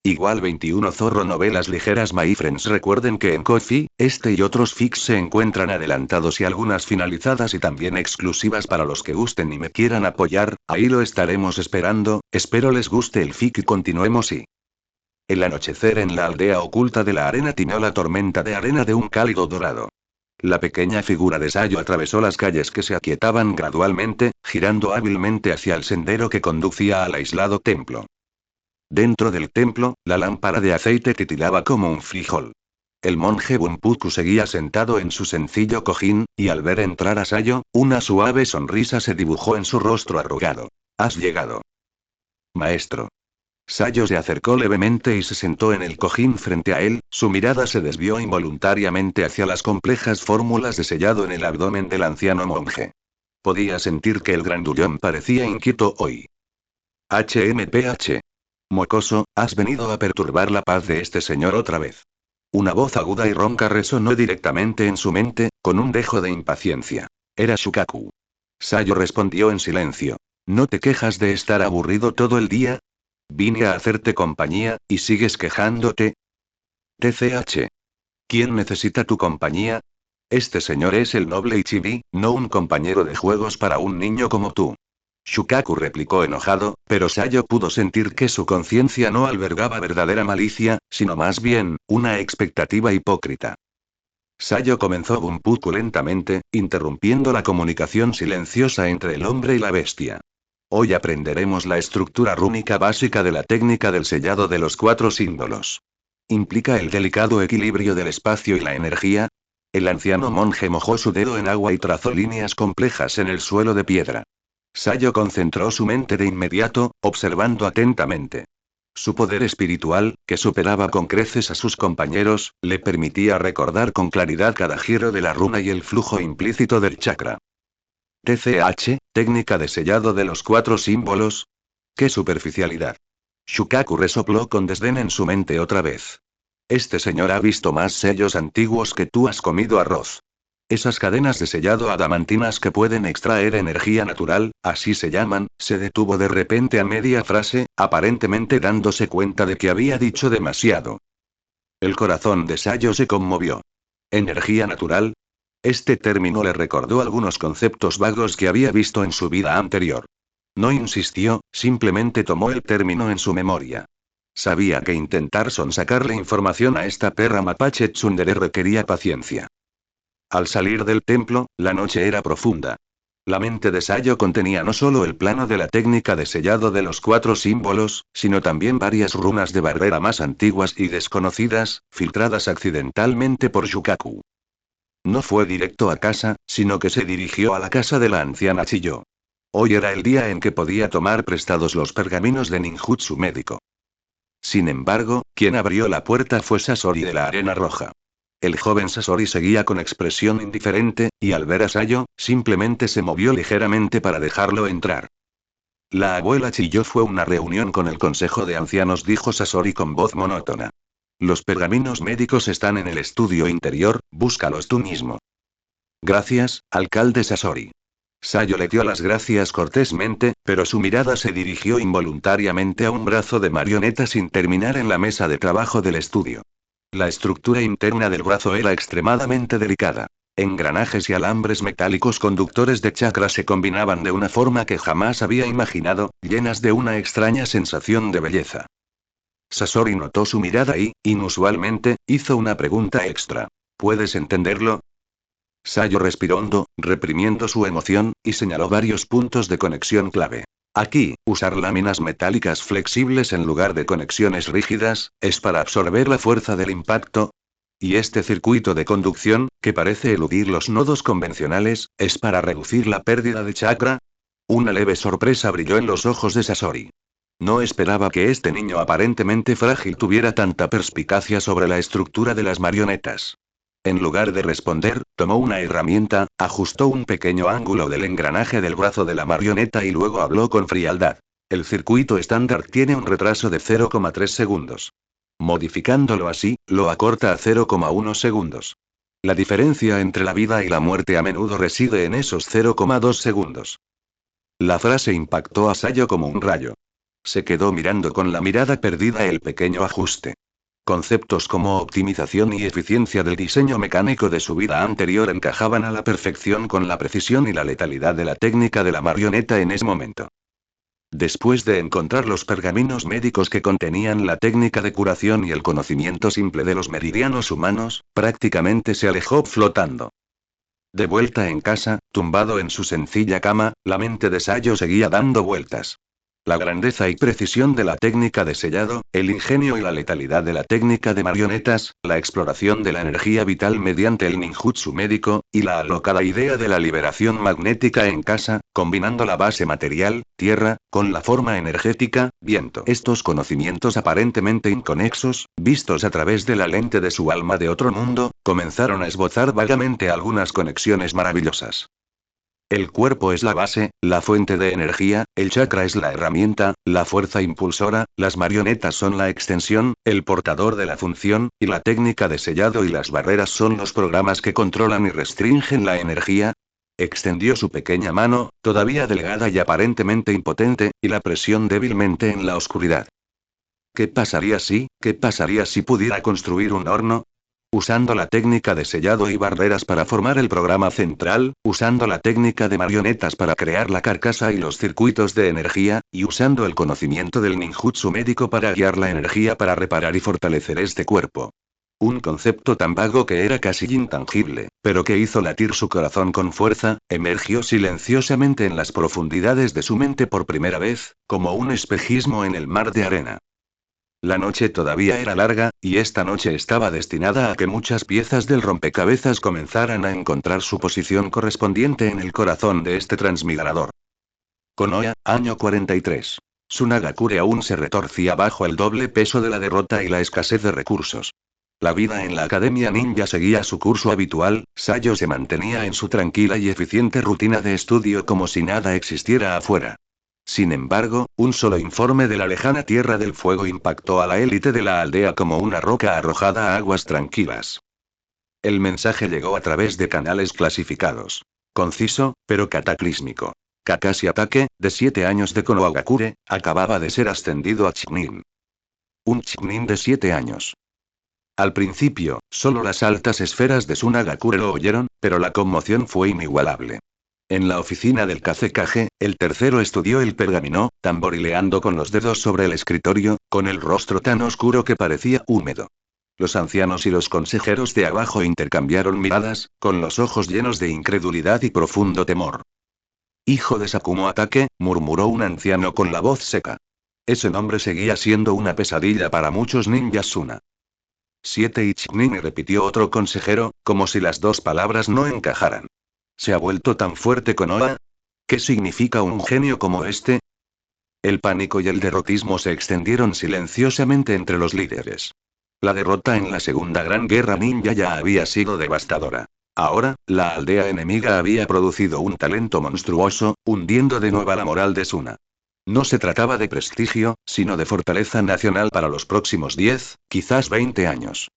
Igual 21 Zorro Novelas ligeras My friends. Recuerden que en Ko-fi, este y otros fics se encuentran adelantados y algunas finalizadas y también exclusivas para los que gusten y me quieran apoyar, ahí lo estaremos esperando, espero les guste el fic y continuemos y... El anochecer en la aldea oculta de la arena tiñó la tormenta de arena de un cálido dorado. La pequeña figura de Sayo atravesó las calles que se aquietaban gradualmente, girando hábilmente hacia el sendero que conducía al aislado templo. Dentro del templo, la lámpara de aceite titilaba como un frijol. El monje Bunpuku seguía sentado en su sencillo cojín, y al ver entrar a Sayo, una suave sonrisa se dibujó en su rostro arrugado. «Has llegado. Maestro». Sayo se acercó levemente y se sentó en el cojín frente a él, su mirada se desvió involuntariamente hacia las complejas fórmulas de sellado en el abdomen del anciano monje. Podía sentir que el grandullón parecía inquieto hoy. HMPH. Mocoso, has venido a perturbar la paz de este señor otra vez. Una voz aguda y ronca resonó directamente en su mente, con un dejo de impaciencia. Era Shukaku. Sayo respondió en silencio. ¿No te quejas de estar aburrido todo el día? Vine a hacerte compañía, ¿y sigues quejándote? TCH. ¿Quién necesita tu compañía? Este señor es el noble Ichibi, no un compañero de juegos para un niño como tú. Shukaku replicó enojado, pero Sayo pudo sentir que su conciencia no albergaba verdadera malicia, sino más bien, una expectativa hipócrita. Sayo comenzó Bunpuku lentamente, interrumpiendo la comunicación silenciosa entre el hombre y la bestia. Hoy aprenderemos la estructura rúnica básica de la técnica del sellado de los 4 símbolos. ¿Implica el delicado equilibrio del espacio y la energía? El anciano monje mojó su dedo en agua y trazó líneas complejas en el suelo de piedra. Sayo concentró su mente de inmediato, observando atentamente. Su poder espiritual, que superaba con creces a sus compañeros, le permitía recordar con claridad cada giro de la runa y el flujo implícito del chakra. TCH, técnica de sellado de los 4 símbolos. ¡Qué superficialidad! Shukaku resopló con desdén en su mente otra vez. Este señor ha visto más sellos antiguos que tú has comido arroz. Esas cadenas de sellado adamantinas que pueden extraer energía natural, así se llaman, se detuvo de repente a media frase, aparentemente dándose cuenta de que había dicho demasiado. El corazón de Sayo se conmovió. ¿Energía natural? Este término le recordó algunos conceptos vagos que había visto en su vida anterior. No insistió, simplemente tomó el término en su memoria. Sabía que intentar sonsacarle información a esta perra mapache tsundere requería paciencia. Al salir del templo, la noche era profunda. La mente de Sayo contenía no solo el plano de la técnica de sellado de los 4 símbolos, sino también varias runas de barrera más antiguas y desconocidas, filtradas accidentalmente por Shukaku. No fue directo a casa, sino que se dirigió a la casa de la anciana Chiyo. Hoy era el día en que podía tomar prestados los pergaminos de ninjutsu médico. Sin embargo, quien abrió la puerta fue Sasori de la Arena Roja. El joven Sasori seguía con expresión indiferente, y al ver a Sayo, simplemente se movió ligeramente para dejarlo entrar. La abuela Chiyo fue una reunión con el consejo de ancianos, dijo Sasori con voz monótona. Los pergaminos médicos están en el estudio interior, búscalos tú mismo. Gracias, alcalde Sasori. Sayo le dio las gracias cortésmente, pero su mirada se dirigió involuntariamente a un brazo de marioneta sin terminar en la mesa de trabajo del estudio. La estructura interna del brazo era extremadamente delicada. Engranajes y alambres metálicos conductores de chakra se combinaban de una forma que jamás había imaginado, llenas de una extraña sensación de belleza. Sasori notó su mirada y, inusualmente, hizo una pregunta extra. ¿Puedes entenderlo? Sayo respiró hondo, reprimiendo su emoción, y señaló varios puntos de conexión clave. Aquí, usar láminas metálicas flexibles en lugar de conexiones rígidas, es para absorber la fuerza del impacto. Y este circuito de conducción, que parece eludir los nodos convencionales, es para reducir la pérdida de chakra. Una leve sorpresa brilló en los ojos de Sasori. No esperaba que este niño aparentemente frágil tuviera tanta perspicacia sobre la estructura de las marionetas. En lugar de responder, tomó una herramienta, ajustó un pequeño ángulo del engranaje del brazo de la marioneta y luego habló con frialdad. El circuito estándar tiene un retraso de 0,3 segundos. Modificándolo así, lo acorta a 0,1 segundos. La diferencia entre la vida y la muerte a menudo reside en esos 0,2 segundos. La frase impactó a Sayo como un rayo. Se quedó mirando con la mirada perdida el pequeño ajuste. Conceptos como optimización y eficiencia del diseño mecánico de su vida anterior encajaban a la perfección con la precisión y la letalidad de la técnica de la marioneta en ese momento. Después de encontrar los pergaminos médicos que contenían la técnica de curación y el conocimiento simple de los meridianos humanos, prácticamente se alejó flotando. De vuelta en casa, tumbado en su sencilla cama, la mente de Sayo seguía dando vueltas. La grandeza y precisión de la técnica de sellado, el ingenio y la letalidad de la técnica de marionetas, la exploración de la energía vital mediante el ninjutsu médico, y la alocada idea de la liberación magnética en casa, combinando la base material, tierra, con la forma energética, viento. Estos conocimientos aparentemente inconexos, vistos a través de la lente de su alma de otro mundo, comenzaron a esbozar vagamente algunas conexiones maravillosas. El cuerpo es la base, la fuente de energía, el chakra es la herramienta, la fuerza impulsora, las marionetas son la extensión, el portador de la función, y la técnica de sellado y las barreras son los programas que controlan y restringen la energía. Extendió su pequeña mano, todavía delgada y aparentemente impotente, y la presión débilmente en la oscuridad. ¿Qué pasaría si pudiera construir un horno? Usando la técnica de sellado y barreras para formar el programa central, usando la técnica de marionetas para crear la carcasa y los circuitos de energía, y usando el conocimiento del ninjutsu médico para guiar la energía para reparar y fortalecer este cuerpo. Un concepto tan vago que era casi intangible, pero que hizo latir su corazón con fuerza, emergió silenciosamente en las profundidades de su mente por primera vez, como un espejismo en el mar de arena. La noche todavía era larga, y esta noche estaba destinada a que muchas piezas del rompecabezas comenzaran a encontrar su posición correspondiente en el corazón de este transmigrador. Konoha, año 43. Tsunagakure aún se retorcía bajo el doble peso de la derrota y la escasez de recursos. La vida en la Academia Ninja seguía su curso habitual, Sayo se mantenía en su tranquila y eficiente rutina de estudio como si nada existiera afuera. Sin embargo, un solo informe de la lejana Tierra del Fuego impactó a la élite de la aldea como una roca arrojada a aguas tranquilas. El mensaje llegó a través de canales clasificados. Conciso, pero cataclísmico. Kakashi Atake, de 7 años de Konohagakure, acababa de ser ascendido a Chunin. Un Chunin de 7 años. Al principio, solo las altas esferas de Tsunagakure lo oyeron, pero la conmoción fue inigualable. En la oficina del Kazekage, el tercero estudió el pergamino, tamborileando con los dedos sobre el escritorio, con el rostro tan oscuro que parecía húmedo. Los ancianos y los consejeros de abajo intercambiaron miradas, con los ojos llenos de incredulidad y profundo temor. Hijo de Sakumo Atake, murmuró un anciano con la voz seca. Ese nombre seguía siendo una pesadilla para muchos ninjas Suna. 7 Ichnin, repitió otro consejero, como si las dos palabras no encajaran. ¿Se ha vuelto tan fuerte Konoha? ¿Qué significa un genio como este? El pánico y el derrotismo se extendieron silenciosamente entre los líderes. La derrota en la Segunda Gran Guerra Ninja ya había sido devastadora. Ahora, la aldea enemiga había producido un talento monstruoso, hundiendo de nuevo la moral de Suna. No se trataba de prestigio, sino de fortaleza nacional para los próximos 10, quizás 20 años.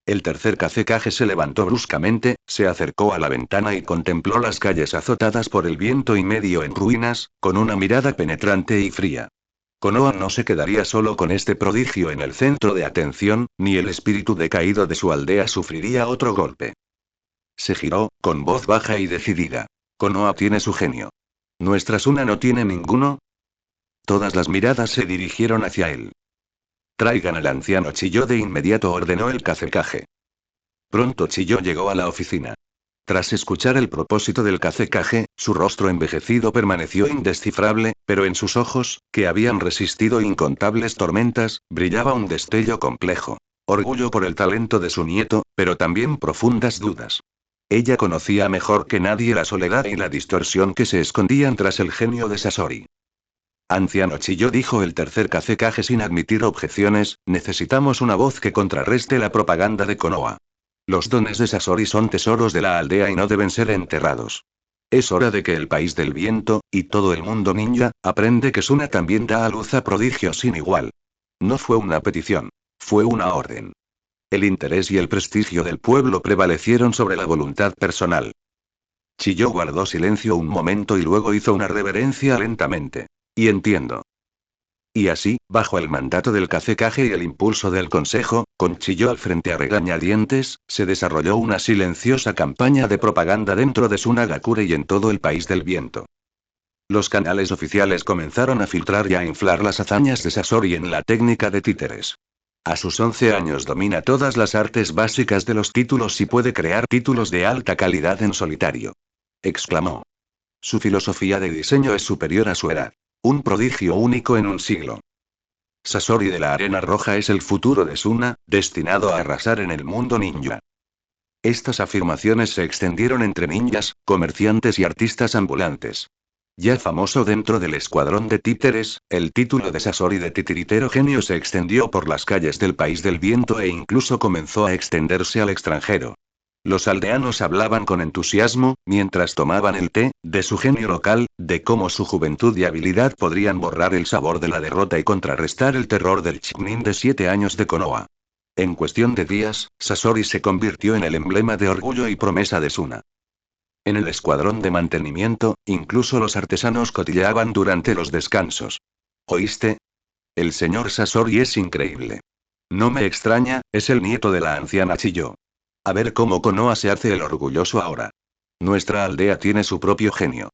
El tercer Kazekage se levantó bruscamente, se acercó a la ventana y contempló las calles azotadas por el viento y medio en ruinas, con una mirada penetrante y fría. Konoha no se quedaría solo con este prodigio en el centro de atención, ni el espíritu decaído de su aldea sufriría otro golpe. Se giró, con voz baja y decidida. Konoha tiene su genio. ¿Nuestra Suna no tiene ninguno? Todas las miradas se dirigieron hacia él. Traigan al anciano Chiyo de inmediato, ordenó el Kazekage. Pronto Chiyo llegó a la oficina. Tras escuchar el propósito del Kazekage, su rostro envejecido permaneció indescifrable, pero en sus ojos, que habían resistido incontables tormentas, brillaba un destello complejo. Orgullo por el talento de su nieto, pero también profundas dudas. Ella conocía mejor que nadie la soledad y la distorsión que se escondían tras el genio de Sasori. Anciano Chiyo, dijo el tercer Kazekage sin admitir objeciones, necesitamos una voz que contrarreste la propaganda de Konoha. Los dones de Sasori son tesoros de la aldea y no deben ser enterrados. Es hora de que el país del viento, y todo el mundo ninja, aprende que Suna también da a luz a prodigios sin igual. No fue una petición. Fue una orden. El interés y el prestigio del pueblo prevalecieron sobre la voluntad personal. Chiyo guardó silencio un momento y luego hizo una reverencia lentamente. Y entiendo. Y así, bajo el mandato del Kazekage y el impulso del Consejo, con Chiyo al frente a regañadientes, se desarrolló una silenciosa campaña de propaganda dentro de Sunagakure y en todo el país del viento. Los canales oficiales comenzaron a filtrar y a inflar las hazañas de Sasori en la técnica de títeres. A sus 11 años domina todas las artes básicas de los títulos y puede crear títulos de alta calidad en solitario. Exclamó. Su filosofía de diseño es superior a su edad. Un prodigio único en un siglo. Sasori de la Arena Roja es el futuro de Suna, destinado a arrasar en el mundo ninja. Estas afirmaciones se extendieron entre ninjas, comerciantes y artistas ambulantes. Ya famoso dentro del escuadrón de títeres, el título de Sasori de titiritero genio se extendió por las calles del país del viento e incluso comenzó a extenderse al extranjero. Los aldeanos hablaban con entusiasmo, mientras tomaban el té, de su genio local, de cómo su juventud y habilidad podrían borrar el sabor de la derrota y contrarrestar el terror del Chunin de 7 años de Konoha. En cuestión de días, Sasori se convirtió en el emblema de orgullo y promesa de Suna. En el escuadrón de mantenimiento, incluso los artesanos cotillaban durante los descansos. ¿Oíste? El señor Sasori es increíble. No me extraña, es el nieto de la anciana Chiyo. A ver cómo Konoha se hace el orgulloso ahora. Nuestra aldea tiene su propio genio.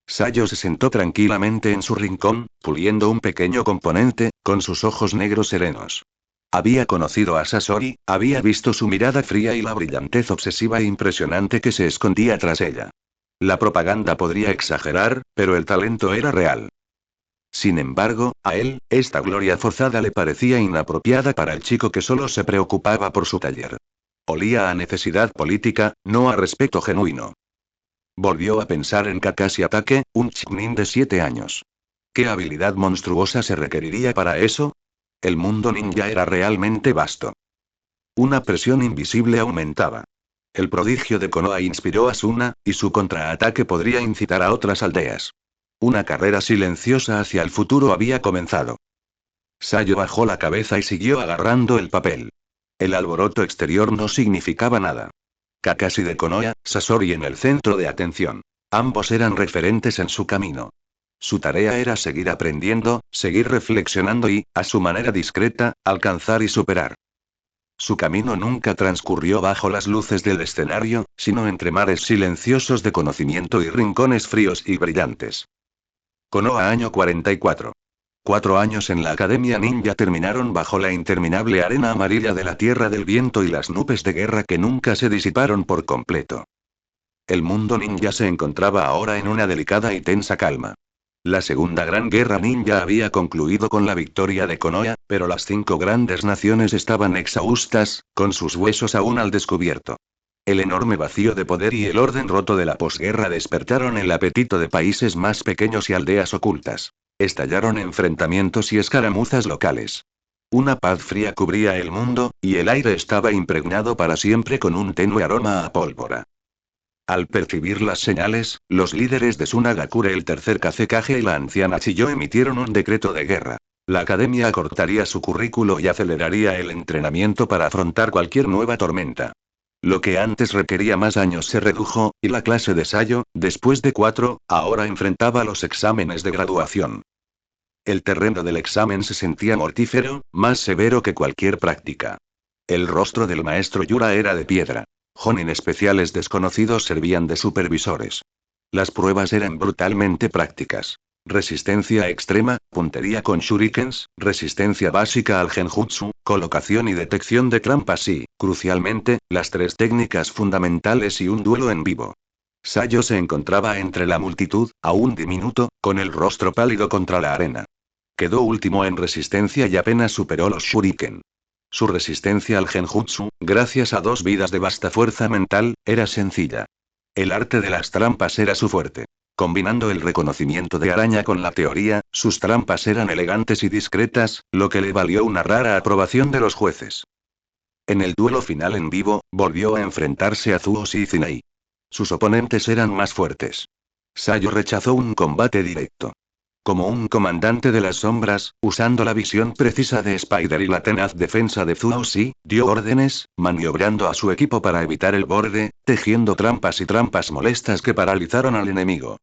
Sayo se sentó tranquilamente en su rincón, puliendo un pequeño componente, con sus ojos negros serenos. Había conocido a Sasori, había visto su mirada fría y la brillantez obsesiva e impresionante que se escondía tras ella. La propaganda podría exagerar, pero el talento era real. Sin embargo, a él, esta gloria forzada le parecía inapropiada para el chico que solo se preocupaba por su taller. Olía a necesidad política, no a respeto genuino. Volvió a pensar en Kakashi Atake, un chunin de 7 años. ¿Qué habilidad monstruosa se requeriría para eso? El mundo ninja era realmente vasto. Una presión invisible aumentaba. El prodigio de Konoha inspiró a Suna, y su contraataque podría incitar a otras aldeas. Una carrera silenciosa hacia el futuro había comenzado. Sayo bajó la cabeza y siguió agarrando el papel. El alboroto exterior no significaba nada. Kakashi de Konoha, Sasori en el centro de atención. Ambos eran referentes en su camino. Su tarea era seguir aprendiendo, seguir reflexionando y, a su manera discreta, alcanzar y superar. Su camino nunca transcurrió bajo las luces del escenario, sino entre mares silenciosos de conocimiento y rincones fríos y brillantes. Konoha año 44. 4 años en la Academia Ninja terminaron bajo la interminable arena amarilla de la Tierra del Viento y las nubes de guerra que nunca se disiparon por completo. El mundo ninja se encontraba ahora en una delicada y tensa calma. La Segunda Gran Guerra Ninja había concluido con la victoria de Konoha, pero las 5 grandes naciones estaban exhaustas, con sus huesos aún al descubierto. El enorme vacío de poder y el orden roto de la posguerra despertaron el apetito de países más pequeños y aldeas ocultas. Estallaron enfrentamientos y escaramuzas locales. Una paz fría cubría el mundo, y el aire estaba impregnado para siempre con un tenue aroma a pólvora. Al percibir las señales, los líderes de Sunagakure, el tercer Kazekage y la anciana Chiyo emitieron un decreto de guerra. La academia acortaría su currículo y aceleraría el entrenamiento para afrontar cualquier nueva tormenta. Lo que antes requería más años se redujo, y la clase de Sayo, después de 4, ahora enfrentaba los exámenes de graduación. El terreno del examen se sentía mortífero, más severo que cualquier práctica. El rostro del maestro Yura era de piedra. Jonin especiales desconocidos servían de supervisores. Las pruebas eran brutalmente prácticas. Resistencia extrema, puntería con shurikens, resistencia básica al genjutsu, colocación y detección de trampas y, crucialmente, las 3 técnicas fundamentales y un duelo en vivo. Sayo se encontraba entre la multitud, aún diminuto, con el rostro pálido contra la arena. Quedó último en resistencia y apenas superó los shuriken. Su resistencia al genjutsu, gracias a 2 vidas de vasta fuerza mental, era sencilla. El arte de las trampas era su fuerte. Combinando el reconocimiento de araña con la teoría, sus trampas eran elegantes y discretas, lo que le valió una rara aprobación de los jueces. En el duelo final en vivo, volvió a enfrentarse a Zuoshi y Tsunei. Sus oponentes eran más fuertes. Sayo rechazó un combate directo. Como un comandante de las sombras, usando la visión precisa de Spider y la tenaz defensa de Zuoshi, dio órdenes, maniobrando a su equipo para evitar el borde, tejiendo trampas y trampas molestas que paralizaron al enemigo.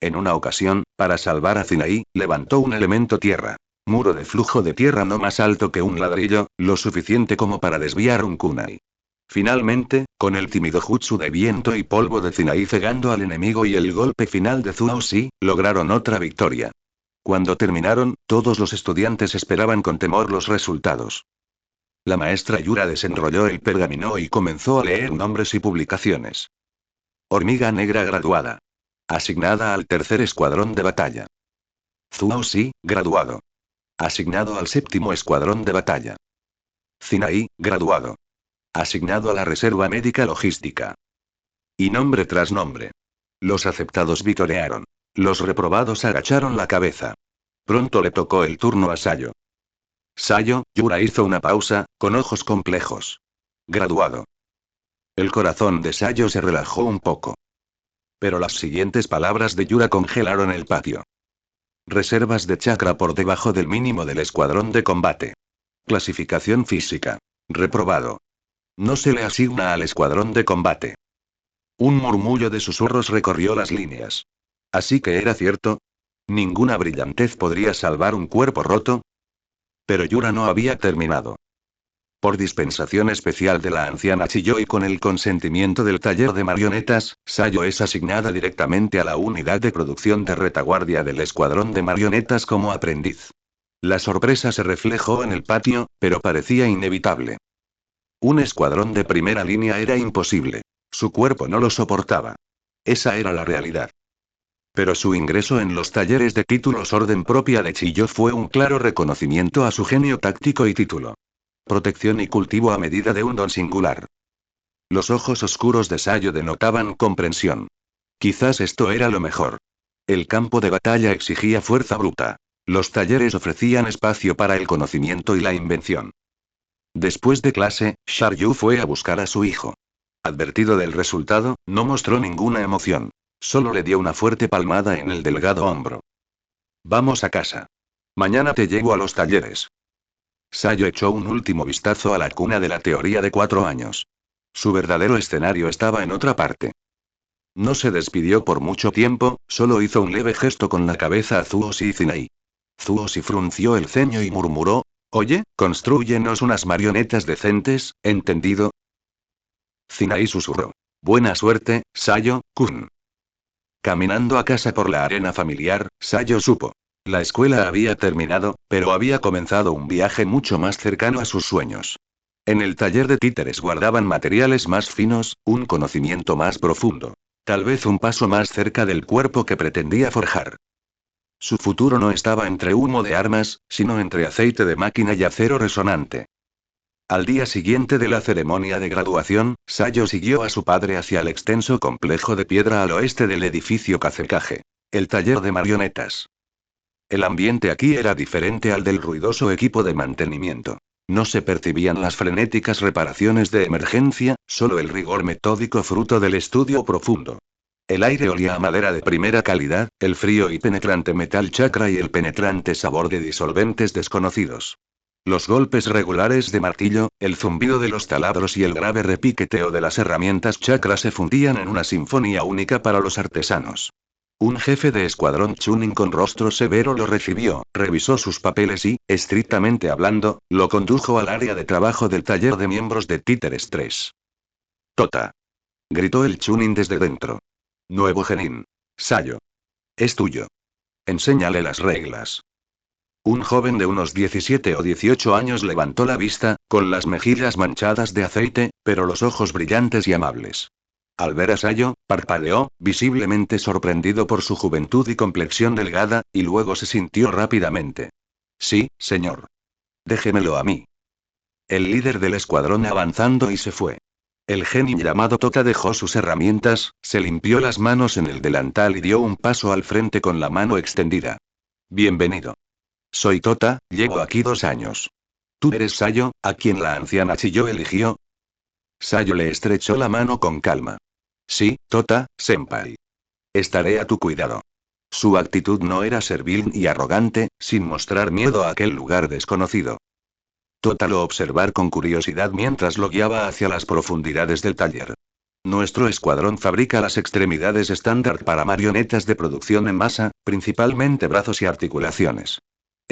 En una ocasión, para salvar a Tsunei, levantó un elemento tierra. Muro de flujo de tierra no más alto que un ladrillo, lo suficiente como para desviar un kunai. Finalmente, con el tímido jutsu de viento y polvo de Zinai cegando al enemigo y el golpe final de Zuo Si, lograron otra victoria. Cuando terminaron, todos los estudiantes esperaban con temor los resultados. La maestra Yura desenrolló el pergamino y comenzó a leer nombres y publicaciones. Hormiga negra graduada. Asignada al tercer escuadrón de batalla. Zuo Si, graduado. Asignado al séptimo escuadrón de batalla. Zinai, graduado. Asignado a la Reserva Médica Logística. Y nombre tras nombre. Los aceptados vitorearon. Los reprobados agacharon la cabeza. Pronto le tocó el turno a Sayo. Sayo, Yura hizo una pausa, con ojos complejos. Graduado. El corazón de Sayo se relajó un poco. Pero las siguientes palabras de Yura congelaron el patio. Reservas de chakra por debajo del mínimo del escuadrón de combate. Clasificación física. Reprobado. No se le asigna al escuadrón de combate. Un murmullo de susurros recorrió las líneas. ¿Así que era cierto? ¿Ninguna brillantez podría salvar un cuerpo roto? Pero Yura no había terminado. Por dispensación especial de la anciana Chiyo y con el consentimiento del taller de marionetas, Sayo es asignada directamente a la unidad de producción de retaguardia del escuadrón de marionetas como aprendiz. La sorpresa se reflejó en el patio, pero parecía inevitable. Un escuadrón de primera línea era imposible. Su cuerpo no lo soportaba. Esa era la realidad. Pero su ingreso en los talleres de títulos orden propia de Chiyo fue un claro reconocimiento a su genio táctico y título. Protección y cultivo a medida de un don singular. Los ojos oscuros de Sayo denotaban comprensión. Quizás esto era lo mejor. El campo de batalla exigía fuerza bruta. Los talleres ofrecían espacio para el conocimiento y la invención. Después de clase, Sharyu fue a buscar a su hijo. Advertido del resultado, no mostró ninguna emoción. Solo le dio una fuerte palmada en el delgado hombro. Vamos a casa. Mañana te llevo a los talleres. Sayo echó un último vistazo a la cuna de la teoría de 4 años. Su verdadero escenario estaba en otra parte. No se despidió por mucho tiempo, solo hizo un leve gesto con la cabeza a Zuo Si y Zinai. Zuo Si frunció el ceño y murmuró: Oye, constrúyenos unas marionetas decentes, ¿entendido? Zinai susurró. Buena suerte, Sayo-kun. Caminando a casa por la arena familiar, Sayo supo. La escuela había terminado, pero había comenzado un viaje mucho más cercano a sus sueños. En el taller de títeres guardaban materiales más finos, un conocimiento más profundo. Tal vez un paso más cerca del cuerpo que pretendía forjar. Su futuro no estaba entre humo de armas, sino entre aceite de máquina y acero resonante. Al día siguiente de la ceremonia de graduación, Sayo siguió a su padre hacia el extenso complejo de piedra al oeste del edificio Kazekage. El taller de marionetas. El ambiente aquí era diferente al del ruidoso equipo de mantenimiento. No se percibían las frenéticas reparaciones de emergencia, solo el rigor metódico fruto del estudio profundo. El aire olía a madera de primera calidad, el frío y penetrante metal chakra y el penetrante sabor de disolventes desconocidos. Los golpes regulares de martillo, el zumbido de los taladros y el grave repiqueteo de las herramientas chakra se fundían en una sinfonía única para los artesanos. Un jefe de escuadrón Chunin con rostro severo lo recibió, revisó sus papeles y, estrictamente hablando, lo condujo al área de trabajo del taller de miembros de Títeres 3. Tota. Gritó el Chunin desde dentro. Nuevo genin. Sayo. Es tuyo. Enséñale las reglas. Un joven de unos 17 o 18 años levantó la vista, con las mejillas manchadas de aceite, pero los ojos brillantes y amables. Al ver a Sayo, parpadeó, visiblemente sorprendido por su juventud y complexión delgada, y luego se sintió rápidamente. Sí, señor. Déjemelo a mí. El líder del escuadrón avanzando y se fue. El genin llamado Tota dejó sus herramientas, se limpió las manos en el delantal y dio un paso al frente con la mano extendida. Bienvenido. Soy Tota, llevo aquí 2 años. ¿Tú eres Sayo, a quien la anciana Chiyo eligió? Sayo le estrechó la mano con calma. Sí, Tota, senpai. Estaré a tu cuidado. Su actitud no era servil y arrogante, sin mostrar miedo a aquel lugar desconocido. Tota lo observar con curiosidad mientras lo guiaba hacia las profundidades del taller. Nuestro escuadrón fabrica las extremidades estándar para marionetas de producción en masa, principalmente brazos y articulaciones.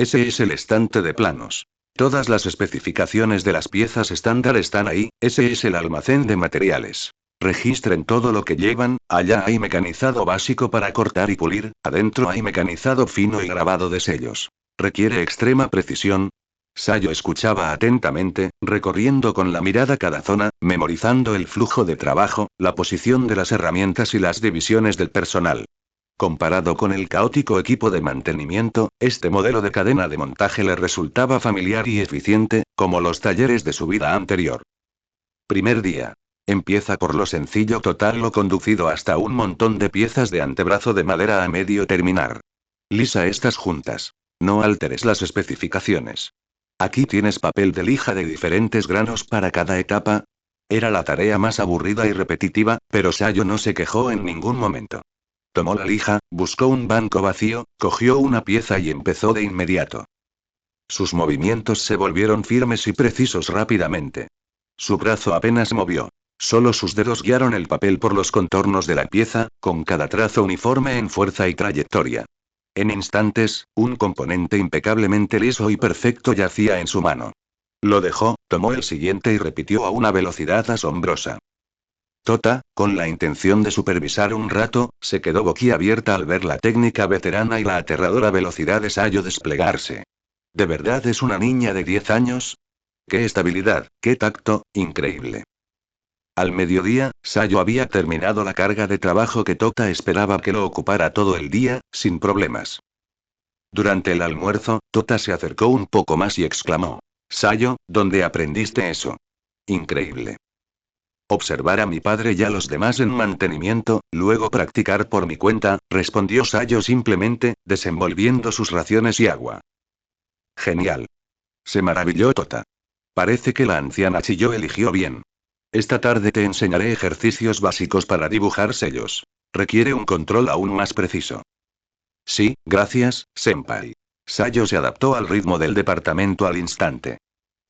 Ese es el estante de planos. Todas las especificaciones de las piezas estándar están ahí, ese es el almacén de materiales. Registren todo lo que llevan, allá hay mecanizado básico para cortar y pulir, adentro hay mecanizado fino y grabado de sellos. Requiere extrema precisión. Sayo escuchaba atentamente, recorriendo con la mirada cada zona, memorizando el flujo de trabajo, la posición de las herramientas y las divisiones del personal. Comparado con el caótico equipo de mantenimiento, este modelo de cadena de montaje le resultaba familiar y eficiente, como los talleres de su vida anterior. Primer día. Empieza por lo sencillo total lo conducido hasta un montón de piezas de antebrazo de madera a medio terminar. Lisa estas juntas. No alteres las especificaciones. Aquí tienes papel de lija de diferentes granos para cada etapa. Era la tarea más aburrida y repetitiva, pero Sayo no se quejó en ningún momento. Tomó la lija, buscó un banco vacío, cogió una pieza y empezó de inmediato. Sus movimientos se volvieron firmes y precisos rápidamente. Su brazo apenas movió. Solo sus dedos guiaron el papel por los contornos de la pieza, con cada trazo uniforme en fuerza y trayectoria. En instantes, un componente impecablemente liso y perfecto yacía en su mano. Lo dejó, tomó el siguiente y repitió a una velocidad asombrosa. Tota, con la intención de supervisar un rato, se quedó boquiabierta al ver la técnica veterana y la aterradora velocidad de Sayo desplegarse. ¿De verdad es una niña de 10 años? ¡Qué estabilidad, qué tacto, increíble! Al mediodía, Sayo había terminado la carga de trabajo que Tota esperaba que lo ocupara todo el día, sin problemas. Durante el almuerzo, Tota se acercó un poco más y exclamó: Sayo, ¿dónde aprendiste eso? Increíble. Observar a mi padre y a los demás en mantenimiento, luego practicar por mi cuenta, respondió Sayo simplemente, desenvolviendo sus raciones y agua. Genial. Se maravilló Tota. Parece que la anciana Chiyo eligió bien. Esta tarde te enseñaré ejercicios básicos para dibujar sellos. Requiere un control aún más preciso. Sí, gracias, senpai. Sayo se adaptó al ritmo del departamento al instante.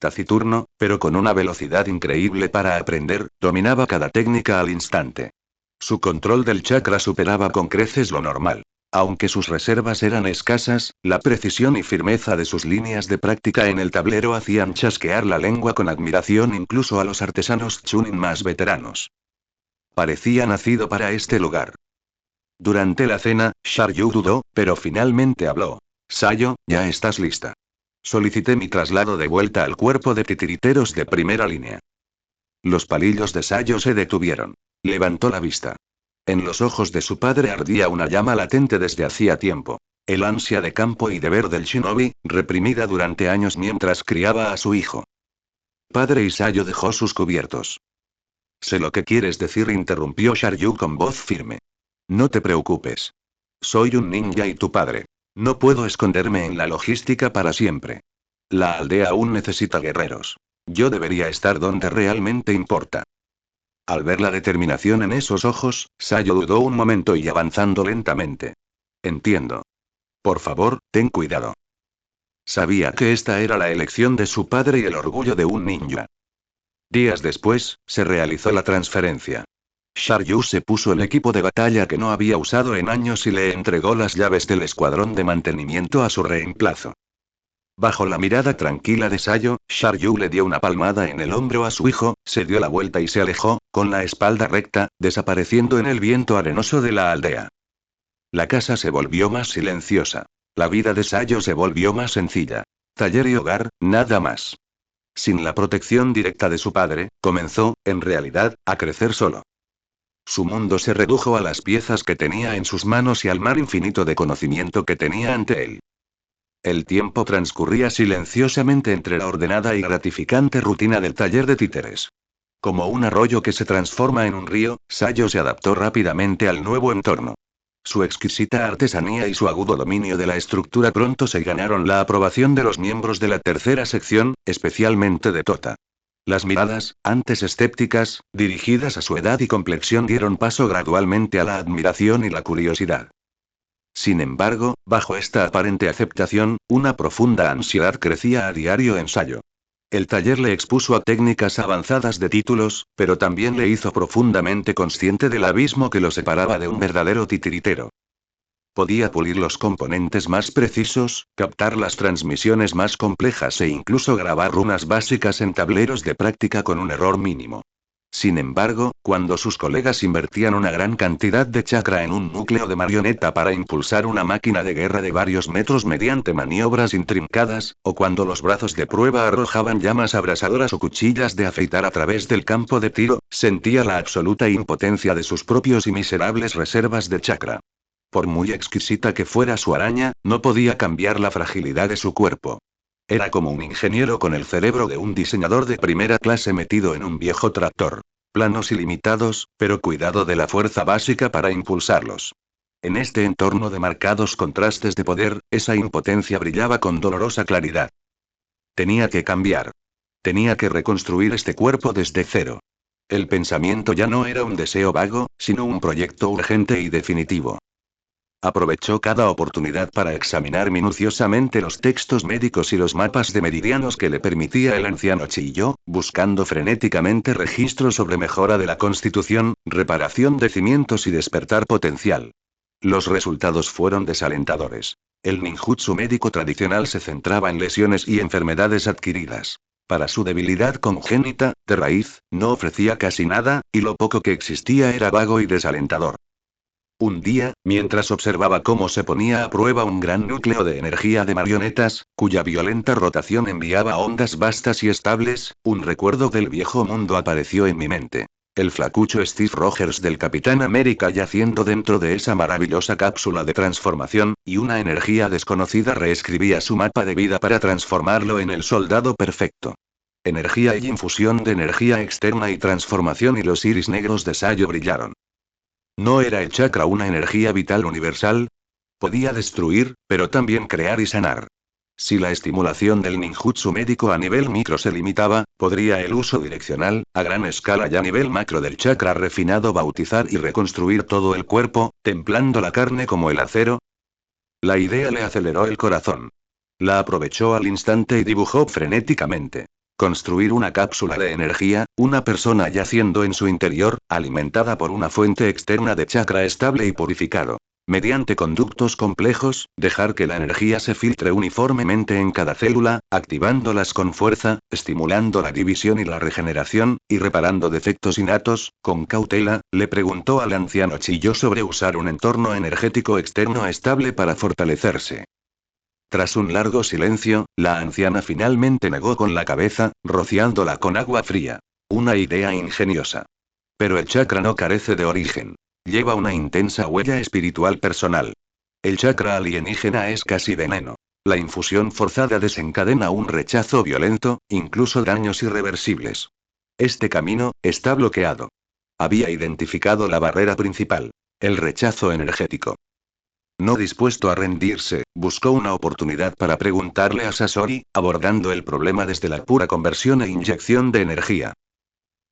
Taciturno, pero con una velocidad increíble para aprender, dominaba cada técnica al instante. Su control del chakra superaba con creces lo normal. Aunque sus reservas eran escasas, la precisión y firmeza de sus líneas de práctica en el tablero hacían chasquear la lengua con admiración incluso a los artesanos chunin más veteranos. Parecía nacido para este lugar. Durante la cena, Sharyu dudó, pero finalmente habló. Sayo, ya estás lista. Solicité mi traslado de vuelta al cuerpo de titiriteros de primera línea. Los palillos de Sayo se detuvieron. Levantó la vista. En los ojos de su padre ardía una llama latente desde hacía tiempo. El ansia de campo y deber del shinobi, reprimida durante años mientras criaba a su hijo. Padre Isayo dejó sus cubiertos. Sé lo que quieres decir, interrumpió Sharyu con voz firme. No te preocupes. Soy un ninja y tu padre. No puedo esconderme en la logística para siempre. La aldea aún necesita guerreros. Yo debería estar donde realmente importa. Al ver la determinación en esos ojos, Sayo dudó un momento y avanzando lentamente. Entiendo. Por favor, ten cuidado. Sabía que esta era la elección de su padre y el orgullo de un ninja. Días después, se realizó la transferencia. Sharyu se puso el equipo de batalla que no había usado en años y le entregó las llaves del escuadrón de mantenimiento a su reemplazo. Bajo la mirada tranquila de Sayo, Sharyu le dio una palmada en el hombro a su hijo, se dio la vuelta y se alejó, con la espalda recta, desapareciendo en el viento arenoso de la aldea. La casa se volvió más silenciosa. La vida de Sayo se volvió más sencilla. Taller y hogar, nada más. Sin la protección directa de su padre, comenzó, en realidad, a crecer solo. Su mundo se redujo a las piezas que tenía en sus manos y al mar infinito de conocimiento que tenía ante él. El tiempo transcurría silenciosamente entre la ordenada y gratificante rutina del taller de títeres. Como un arroyo que se transforma en un río, Sayo se adaptó rápidamente al nuevo entorno. Su exquisita artesanía y su agudo dominio de la estructura pronto se ganaron la aprobación de los miembros de la tercera sección, especialmente de Tota. Las miradas, antes escépticas, dirigidas a su edad y complexión dieron paso gradualmente a la admiración y la curiosidad. Sin embargo, bajo esta aparente aceptación, una profunda ansiedad crecía a diario en Sayo. El taller le expuso a técnicas avanzadas de títulos, pero también le hizo profundamente consciente del abismo que lo separaba de un verdadero titiritero. Podía pulir los componentes más precisos, captar las transmisiones más complejas e incluso grabar runas básicas en tableros de práctica con un error mínimo. Sin embargo, cuando sus colegas invertían una gran cantidad de chakra en un núcleo de marioneta para impulsar una máquina de guerra de varios metros mediante maniobras intrincadas, o cuando los brazos de prueba arrojaban llamas abrasadoras o cuchillas de afeitar a través del campo de tiro, sentía la absoluta impotencia de sus propios y miserables reservas de chakra. Por muy exquisita que fuera su araña, no podía cambiar la fragilidad de su cuerpo. Era como un ingeniero con el cerebro de un diseñador de primera clase metido en un viejo tractor. Planos ilimitados, pero cuidado de la fuerza básica para impulsarlos. En este entorno de marcados contrastes de poder, esa impotencia brillaba con dolorosa claridad. Tenía que cambiar. Tenía que reconstruir este cuerpo desde cero. El pensamiento ya no era un deseo vago, sino un proyecto urgente y definitivo. Aprovechó cada oportunidad para examinar minuciosamente los textos médicos y los mapas de meridianos que le permitía el anciano Chiyo, buscando frenéticamente registros sobre mejora de la constitución, reparación de cimientos y despertar potencial. Los resultados fueron desalentadores. El ninjutsu médico tradicional se centraba en lesiones y enfermedades adquiridas. Para su debilidad congénita, de raíz, no ofrecía casi nada, y lo poco que existía era vago y desalentador. Un día, mientras observaba cómo se ponía a prueba un gran núcleo de energía de marionetas, cuya violenta rotación enviaba ondas vastas y estables, un recuerdo del viejo mundo apareció en mi mente. El flacucho Steve Rogers del Capitán América yaciendo dentro de esa maravillosa cápsula de transformación, y una energía desconocida reescribía su mapa de vida para transformarlo en el soldado perfecto. Energía y infusión de energía externa y transformación, y los iris negros de Sayo brillaron. ¿No era el chakra una energía vital universal? Podía destruir, pero también crear y sanar. Si la estimulación del ninjutsu médico a nivel micro se limitaba, ¿podría el uso direccional, a gran escala y a nivel macro del chakra refinado bautizar y reconstruir todo el cuerpo, templando la carne como el acero? La idea le aceleró el corazón. La aprovechó al instante y dibujó frenéticamente. Construir una cápsula de energía, una persona yaciendo en su interior, alimentada por una fuente externa de chakra estable y purificado. Mediante conductos complejos, dejar que la energía se filtre uniformemente en cada célula, activándolas con fuerza, estimulando la división y la regeneración, y reparando defectos innatos, con cautela, le preguntó al anciano Chiyo sobre usar un entorno energético externo estable para fortalecerse. Tras un largo silencio, la anciana finalmente negó con la cabeza, rociándola con agua fría. Una idea ingeniosa. Pero el chakra no carece de origen. Lleva una intensa huella espiritual personal. El chakra alienígena es casi veneno. La infusión forzada desencadena un rechazo violento, incluso daños irreversibles. Este camino está bloqueado. Había identificado la barrera principal. El rechazo energético. No dispuesto a rendirse, buscó una oportunidad para preguntarle a Sasori, abordando el problema desde la pura conversión e inyección de energía.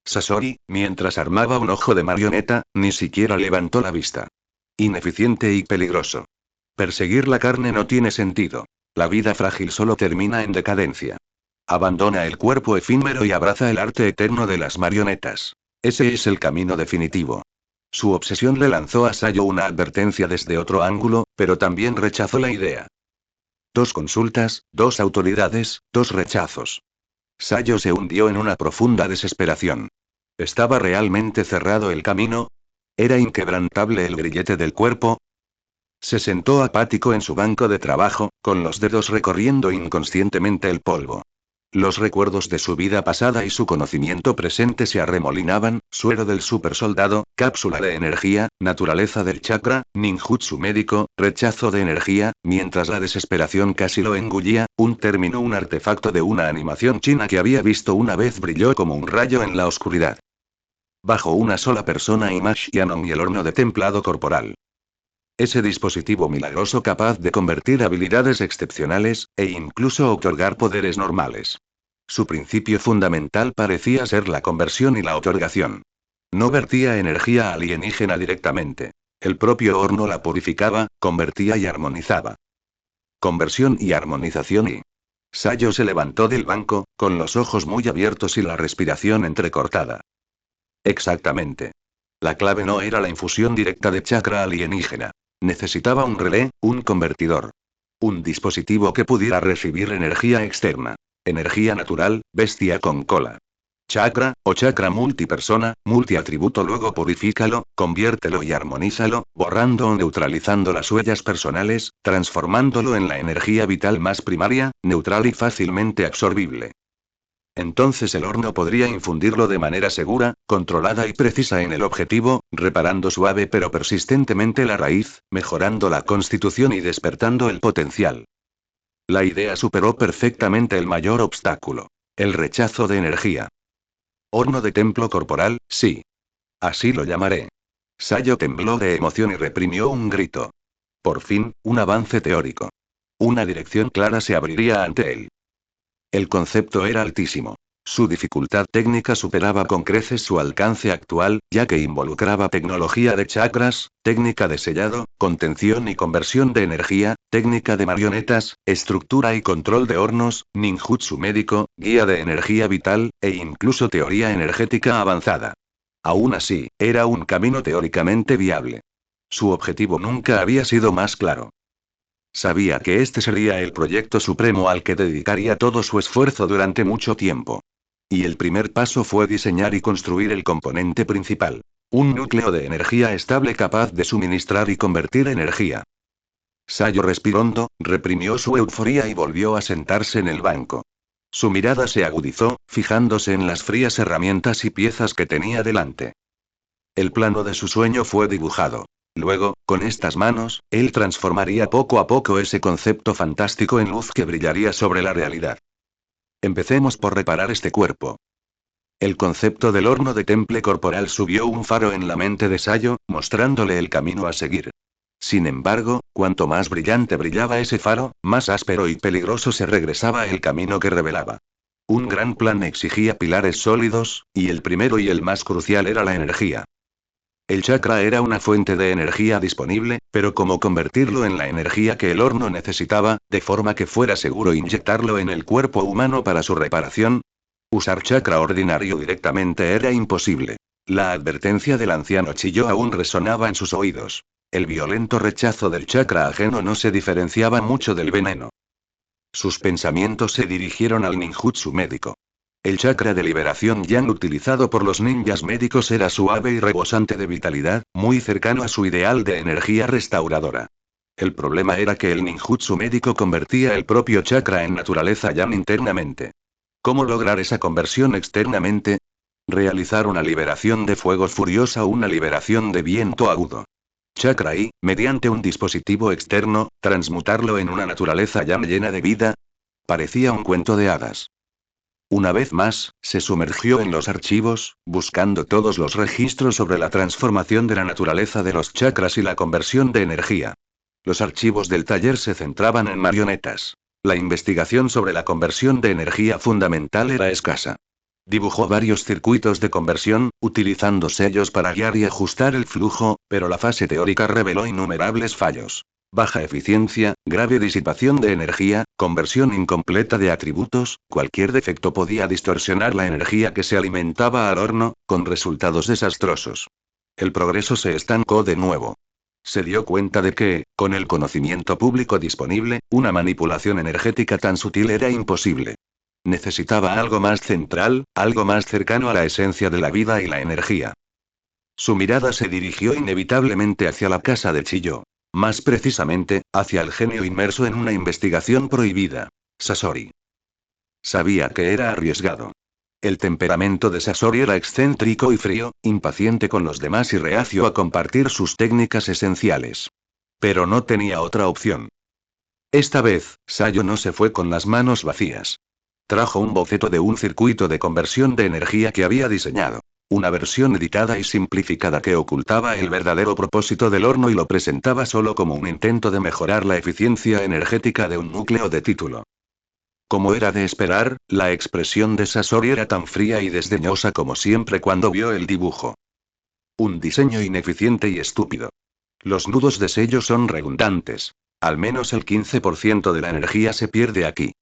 Sasori, mientras armaba un ojo de marioneta, ni siquiera levantó la vista. Ineficiente y peligroso. Perseguir la carne no tiene sentido. La vida frágil solo termina en decadencia. Abandona el cuerpo efímero y abraza el arte eterno de las marionetas. Ese es el camino definitivo. Su obsesión le lanzó a Sayo una advertencia desde otro ángulo, pero también rechazó la idea. 2 consultas, 2 autoridades, 2 rechazos. Sayo se hundió en una profunda desesperación. ¿Estaba realmente cerrado el camino? ¿Era inquebrantable el grillete del cuerpo? Se sentó apático en su banco de trabajo, con los dedos recorriendo inconscientemente el polvo. Los recuerdos de su vida pasada y su conocimiento presente se arremolinaban: suero del supersoldado, cápsula de energía, naturaleza del chakra, ninjutsu médico, rechazo de energía, mientras la desesperación casi lo engullía, un artefacto de una animación china que había visto una vez brilló como un rayo en la oscuridad. Bajo una sola persona y Mashianon y el horno de templado corporal. Ese dispositivo milagroso capaz de convertir habilidades excepcionales, e incluso otorgar poderes normales. Su principio fundamental parecía ser la conversión y la otorgación. No vertía energía alienígena directamente. El propio horno la purificaba, convertía y armonizaba. Conversión y armonización y... Sayo se levantó del banco, con los ojos muy abiertos y la respiración entrecortada. Exactamente. La clave no era la infusión directa de chakra alienígena. Necesitaba un relé, un convertidor. Un dispositivo que pudiera recibir energía externa. Energía natural, bestia con cola. Chakra, o chakra multipersona, multiatributo, luego purifícalo, conviértelo y armonízalo, borrando o neutralizando las huellas personales, transformándolo en la energía vital más primaria, neutral y fácilmente absorbible. Entonces el horno podría infundirlo de manera segura, controlada y precisa en el objetivo, reparando suave pero persistentemente la raíz, mejorando la constitución y despertando el potencial. La idea superó perfectamente el mayor obstáculo: el rechazo de energía. Horno de templo corporal, sí. Así lo llamaré. Sayo tembló de emoción y reprimió un grito. Por fin, un avance teórico. Una dirección clara se abriría ante él. El concepto era altísimo. Su dificultad técnica superaba con creces su alcance actual, ya que involucraba tecnología de chakras, técnica de sellado, contención y conversión de energía, técnica de marionetas, estructura y control de hornos, ninjutsu médico, guía de energía vital, e incluso teoría energética avanzada. Aún así, era un camino teóricamente viable. Su objetivo nunca había sido más claro. Sabía que este sería el proyecto supremo al que dedicaría todo su esfuerzo durante mucho tiempo. Y el primer paso fue diseñar y construir el componente principal. Un núcleo de energía estable capaz de suministrar y convertir energía. Sayo respiró hondo, reprimió su euforía y volvió a sentarse en el banco. Su mirada se agudizó, fijándose en las frías herramientas y piezas que tenía delante. El plano de su sueño fue dibujado. Luego, con estas manos, él transformaría poco a poco ese concepto fantástico en luz que brillaría sobre la realidad. Empecemos por reparar este cuerpo. El concepto del horno de temple corporal subió un faro en la mente de Sayo, mostrándole el camino a seguir. Sin embargo, cuanto más brillante brillaba ese faro, más áspero y peligroso se regresaba el camino que revelaba. Un gran plan exigía pilares sólidos, y el primero y el más crucial era la energía. El chakra era una fuente de energía disponible, pero ¿cómo convertirlo en la energía que el horno necesitaba, de forma que fuera seguro inyectarlo en el cuerpo humano para su reparación? Usar chakra ordinario directamente era imposible. La advertencia del anciano Chilló aún resonaba en sus oídos. El violento rechazo del chakra ajeno no se diferenciaba mucho del veneno. Sus pensamientos se dirigieron al ninjutsu médico. El chakra de liberación yang utilizado por los ninjas médicos era suave y rebosante de vitalidad, muy cercano a su ideal de energía restauradora. El problema era que el ninjutsu médico convertía el propio chakra en naturaleza yang internamente. ¿Cómo lograr esa conversión externamente? Realizar una liberación de fuego furiosa o una liberación de viento agudo. Chakra y, mediante un dispositivo externo, transmutarlo en una naturaleza yang llena de vida. Parecía un cuento de hadas. Una vez más, se sumergió en los archivos, buscando todos los registros sobre la transformación de la naturaleza de los chakras y la conversión de energía. Los archivos del taller se centraban en marionetas. La investigación sobre la conversión de energía fundamental era escasa. Dibujó varios circuitos de conversión, utilizando sellos para guiar y ajustar el flujo, pero la fase teórica reveló innumerables fallos. Baja eficiencia, grave disipación de energía, conversión incompleta de atributos, cualquier defecto podía distorsionar la energía que se alimentaba al horno, con resultados desastrosos. El progreso se estancó de nuevo. Se dio cuenta de que, con el conocimiento público disponible, una manipulación energética tan sutil era imposible. Necesitaba algo más central, algo más cercano a la esencia de la vida y la energía. Su mirada se dirigió inevitablemente hacia la casa de Chilló. Más precisamente, hacia el genio inmerso en una investigación prohibida. Sasori. Sabía que era arriesgado. El temperamento de Sasori era excéntrico y frío, impaciente con los demás y reacio a compartir sus técnicas esenciales. Pero no tenía otra opción. Esta vez, Sayo no se fue con las manos vacías. Trajo un boceto de un circuito de conversión de energía que había diseñado. Una versión editada y simplificada que ocultaba el verdadero propósito del horno y lo presentaba solo como un intento de mejorar la eficiencia energética de un núcleo de título. Como era de esperar, la expresión de Sasori era tan fría y desdeñosa como siempre cuando vio el dibujo. Un diseño ineficiente y estúpido. Los nudos de sello son redundantes. Al menos el 15% de la energía se pierde aquí.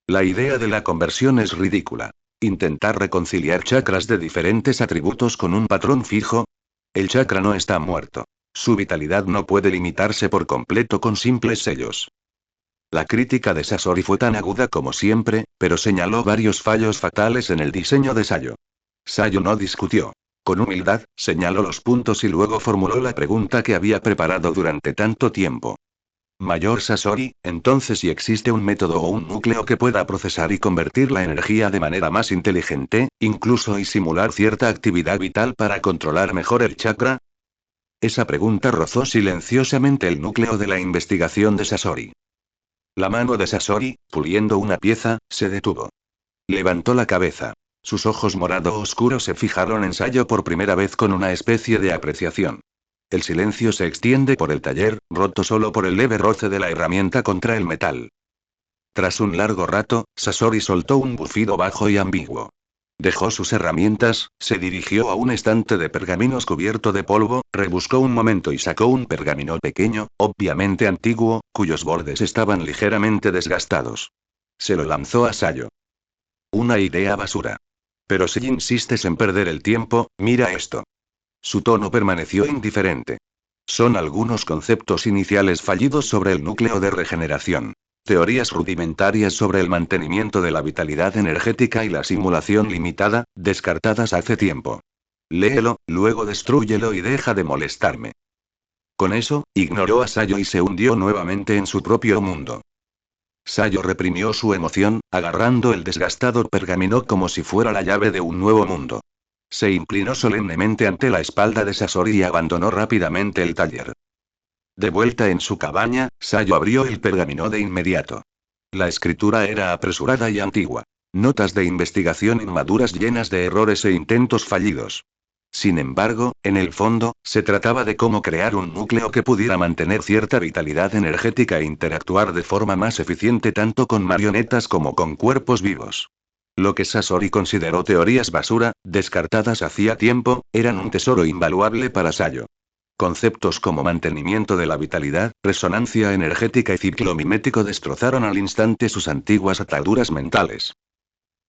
La idea de la conversión es ridícula. Intentar reconciliar chakras de diferentes atributos con un patrón fijo. El chakra no está muerto. Su vitalidad no puede limitarse por completo con simples sellos. La crítica de Sasori fue tan aguda como siempre, pero señaló varios fallos fatales en el diseño de Sayo. Sayo no discutió. Con humildad, señaló los puntos y luego formuló la pregunta que había preparado durante tanto tiempo. Mayor Sasori, entonces si existe un método o un núcleo que pueda procesar y convertir la energía de manera más inteligente, incluso y simular cierta actividad vital para controlar mejor el chakra. Esa pregunta rozó silenciosamente el núcleo de la investigación de Sasori. La mano de Sasori, puliendo una pieza, se detuvo. Levantó la cabeza. Sus ojos morado oscuros se fijaron en Sayo por primera vez con una especie de apreciación. El silencio se extiende por el taller, roto solo por el leve roce de la herramienta contra el metal. Tras un largo rato, Sasori soltó un bufido bajo y ambiguo. Dejó sus herramientas, se dirigió a un estante de pergaminos cubierto de polvo, rebuscó un momento y sacó un pergamino pequeño, obviamente antiguo, cuyos bordes estaban ligeramente desgastados. Se lo lanzó a Sayo. Una idea basura. Pero si insistes en perder el tiempo, mira esto. Su tono permaneció indiferente. Son algunos conceptos iniciales fallidos sobre el núcleo de regeneración. Teorías rudimentarias sobre el mantenimiento de la vitalidad energética y la simulación limitada, descartadas hace tiempo. Léelo, luego destrúyelo y deja de molestarme. Con eso, ignoró a Sayo y se hundió nuevamente en su propio mundo. Sayo reprimió su emoción, agarrando el desgastado pergamino como si fuera la llave de un nuevo mundo. Se inclinó solemnemente ante la espalda de Sasori y abandonó rápidamente el taller. De vuelta en su cabaña, Sayo abrió el pergamino de inmediato. La escritura era apresurada y antigua. Notas de investigación inmaduras llenas de errores e intentos fallidos. Sin embargo, en el fondo, se trataba de cómo crear un núcleo que pudiera mantener cierta vitalidad energética e interactuar de forma más eficiente tanto con marionetas como con cuerpos vivos. Lo que Sasori consideró teorías basura, descartadas hacía tiempo, eran un tesoro invaluable para Sayo. Conceptos como mantenimiento de la vitalidad, resonancia energética y ciclo mimético destrozaron al instante sus antiguas ataduras mentales.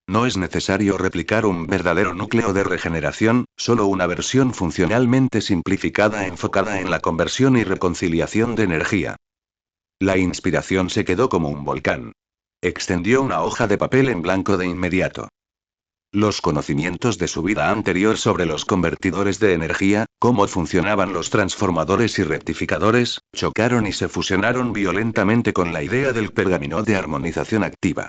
No es necesario replicar un verdadero núcleo de regeneración, solo una versión funcionalmente simplificada enfocada en la conversión y reconciliación de energía. La inspiración se quedó como un volcán. Extendió una hoja de papel en blanco de inmediato. Los conocimientos de su vida anterior sobre los convertidores de energía, cómo funcionaban los transformadores y rectificadores, chocaron y se fusionaron violentamente con la idea del pergamino de armonización activa.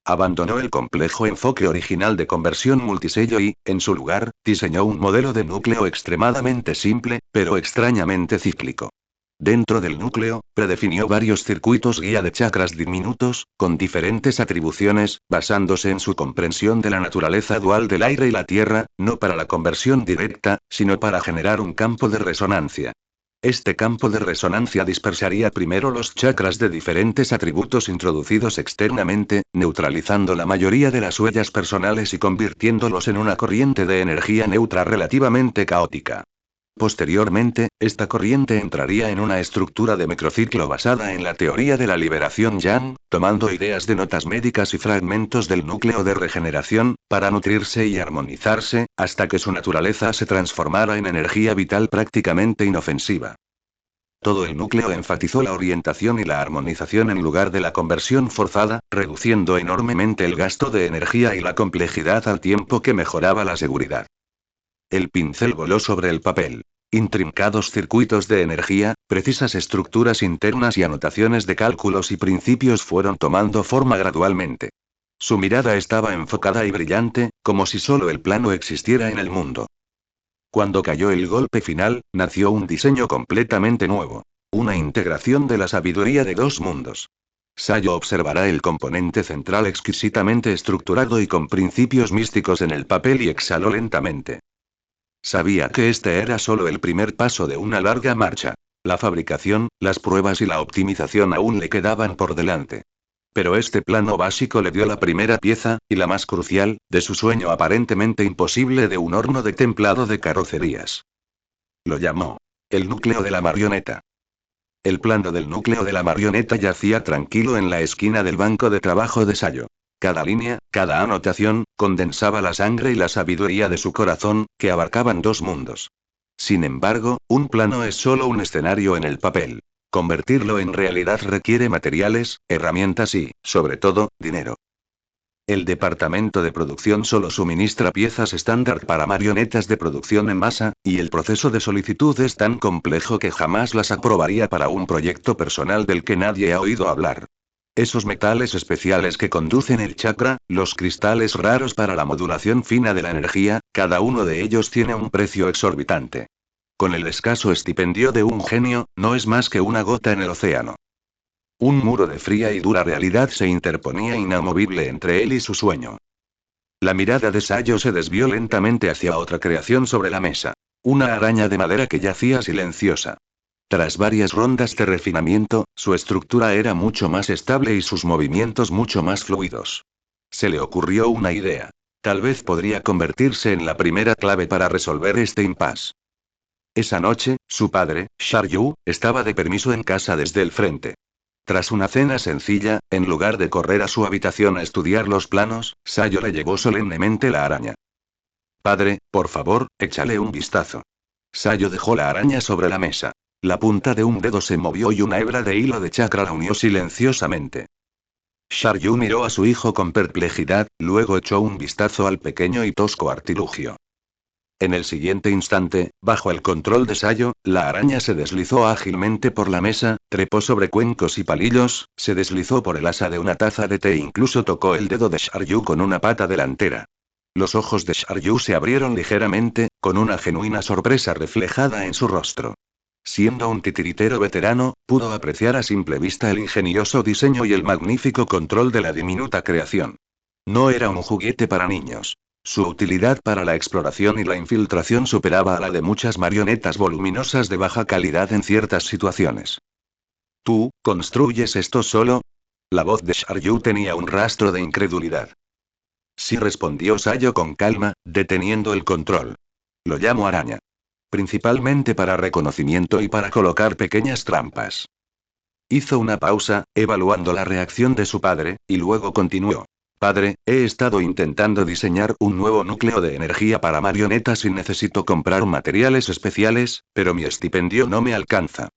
Abandonó el complejo enfoque original de conversión multisello y, en su lugar, diseñó un modelo de núcleo extremadamente simple, pero extrañamente cíclico. Dentro del núcleo, predefinió varios circuitos guía de chakras diminutos, con diferentes atribuciones, basándose en su comprensión de la naturaleza dual del aire y la tierra, no para la conversión directa, sino para generar un campo de resonancia. Este campo de resonancia dispersaría primero los chakras de diferentes atributos introducidos externamente, neutralizando la mayoría de las huellas personales y convirtiéndolos en una corriente de energía neutra relativamente caótica. Posteriormente, esta corriente entraría en una estructura de microciclo basada en la teoría de la liberación Yang, tomando ideas de notas médicas y fragmentos del núcleo de regeneración, para nutrirse y armonizarse, hasta que su naturaleza se transformara en energía vital prácticamente inofensiva. Todo el núcleo enfatizó la orientación y la armonización en lugar de la conversión forzada, reduciendo enormemente el gasto de energía y la complejidad al tiempo que mejoraba la seguridad. El pincel voló sobre el papel. Intrincados circuitos de energía, precisas estructuras internas y anotaciones de cálculos y principios fueron tomando forma gradualmente. Su mirada estaba enfocada y brillante, como si solo el plano existiera en el mundo. Cuando cayó el golpe final, nació un diseño completamente nuevo. Una integración de la sabiduría de dos mundos. Sayo observará el componente central exquisitamente estructurado y con principios místicos en el papel y exhaló lentamente. Sabía que este era solo el primer paso de una larga marcha. La fabricación, las pruebas y la optimización aún le quedaban por delante. Pero este plano básico le dio la primera pieza, y la más crucial, de su sueño aparentemente imposible de un horno de templado de carrocerías. Lo llamó el núcleo de la marioneta. El plano del núcleo de la marioneta yacía tranquilo en la esquina del banco de trabajo de Sayo. Cada línea, cada anotación, condensaba la sangre y la sabiduría de su corazón, que abarcaban dos mundos. Sin embargo, un plano es solo un escenario en el papel. Convertirlo en realidad requiere materiales, herramientas y, sobre todo, dinero. El departamento de producción solo suministra piezas estándar para marionetas de producción en masa, y el proceso de solicitud es tan complejo que jamás las aprobaría para un proyecto personal del que nadie ha oído hablar. Esos metales especiales que conducen el chakra, los cristales raros para la modulación fina de la energía, cada uno de ellos tiene un precio exorbitante. Con el escaso estipendio de un genio, no es más que una gota en el océano. Un muro de fría y dura realidad se interponía inamovible entre él y su sueño. La mirada de Sayo se desvió lentamente hacia otra creación sobre la mesa. Una araña de madera que yacía silenciosa. Tras varias rondas de refinamiento, su estructura era mucho más estable y sus movimientos mucho más fluidos. Se le ocurrió una idea. Tal vez podría convertirse en la primera clave para resolver este impasse. Esa noche, su padre, Sharyu, estaba de permiso en casa desde el frente. Tras una cena sencilla, en lugar de correr a su habitación a estudiar los planos, Sayo le llevó solemnemente la araña. Padre, por favor, échale un vistazo. Sayo dejó la araña sobre la mesa. La punta de un dedo se movió y una hebra de hilo de chakra la unió silenciosamente. Sharyu miró a su hijo con perplejidad, luego echó un vistazo al pequeño y tosco artilugio. En el siguiente instante, bajo el control de Sayo, la araña se deslizó ágilmente por la mesa, trepó sobre cuencos y palillos, se deslizó por el asa de una taza de té e incluso tocó el dedo de Sharyu con una pata delantera. Los ojos de Sharyu se abrieron ligeramente, con una genuina sorpresa reflejada en su rostro. Siendo un titiritero veterano, pudo apreciar a simple vista el ingenioso diseño y el magnífico control de la diminuta creación. No era un juguete para niños. Su utilidad para la exploración y la infiltración superaba a la de muchas marionetas voluminosas de baja calidad en ciertas situaciones. ¿Tú, construyes esto solo? La voz de Sharyu tenía un rastro de incredulidad. Sí, respondió Sayo con calma, deteniendo el control. Lo llamo araña. Principalmente para reconocimiento y para colocar pequeñas trampas. Hizo una pausa, evaluando la reacción de su padre, y luego continuó. Padre, he estado intentando diseñar un nuevo núcleo de energía para marionetas y necesito comprar materiales especiales, pero mi estipendio no me alcanza.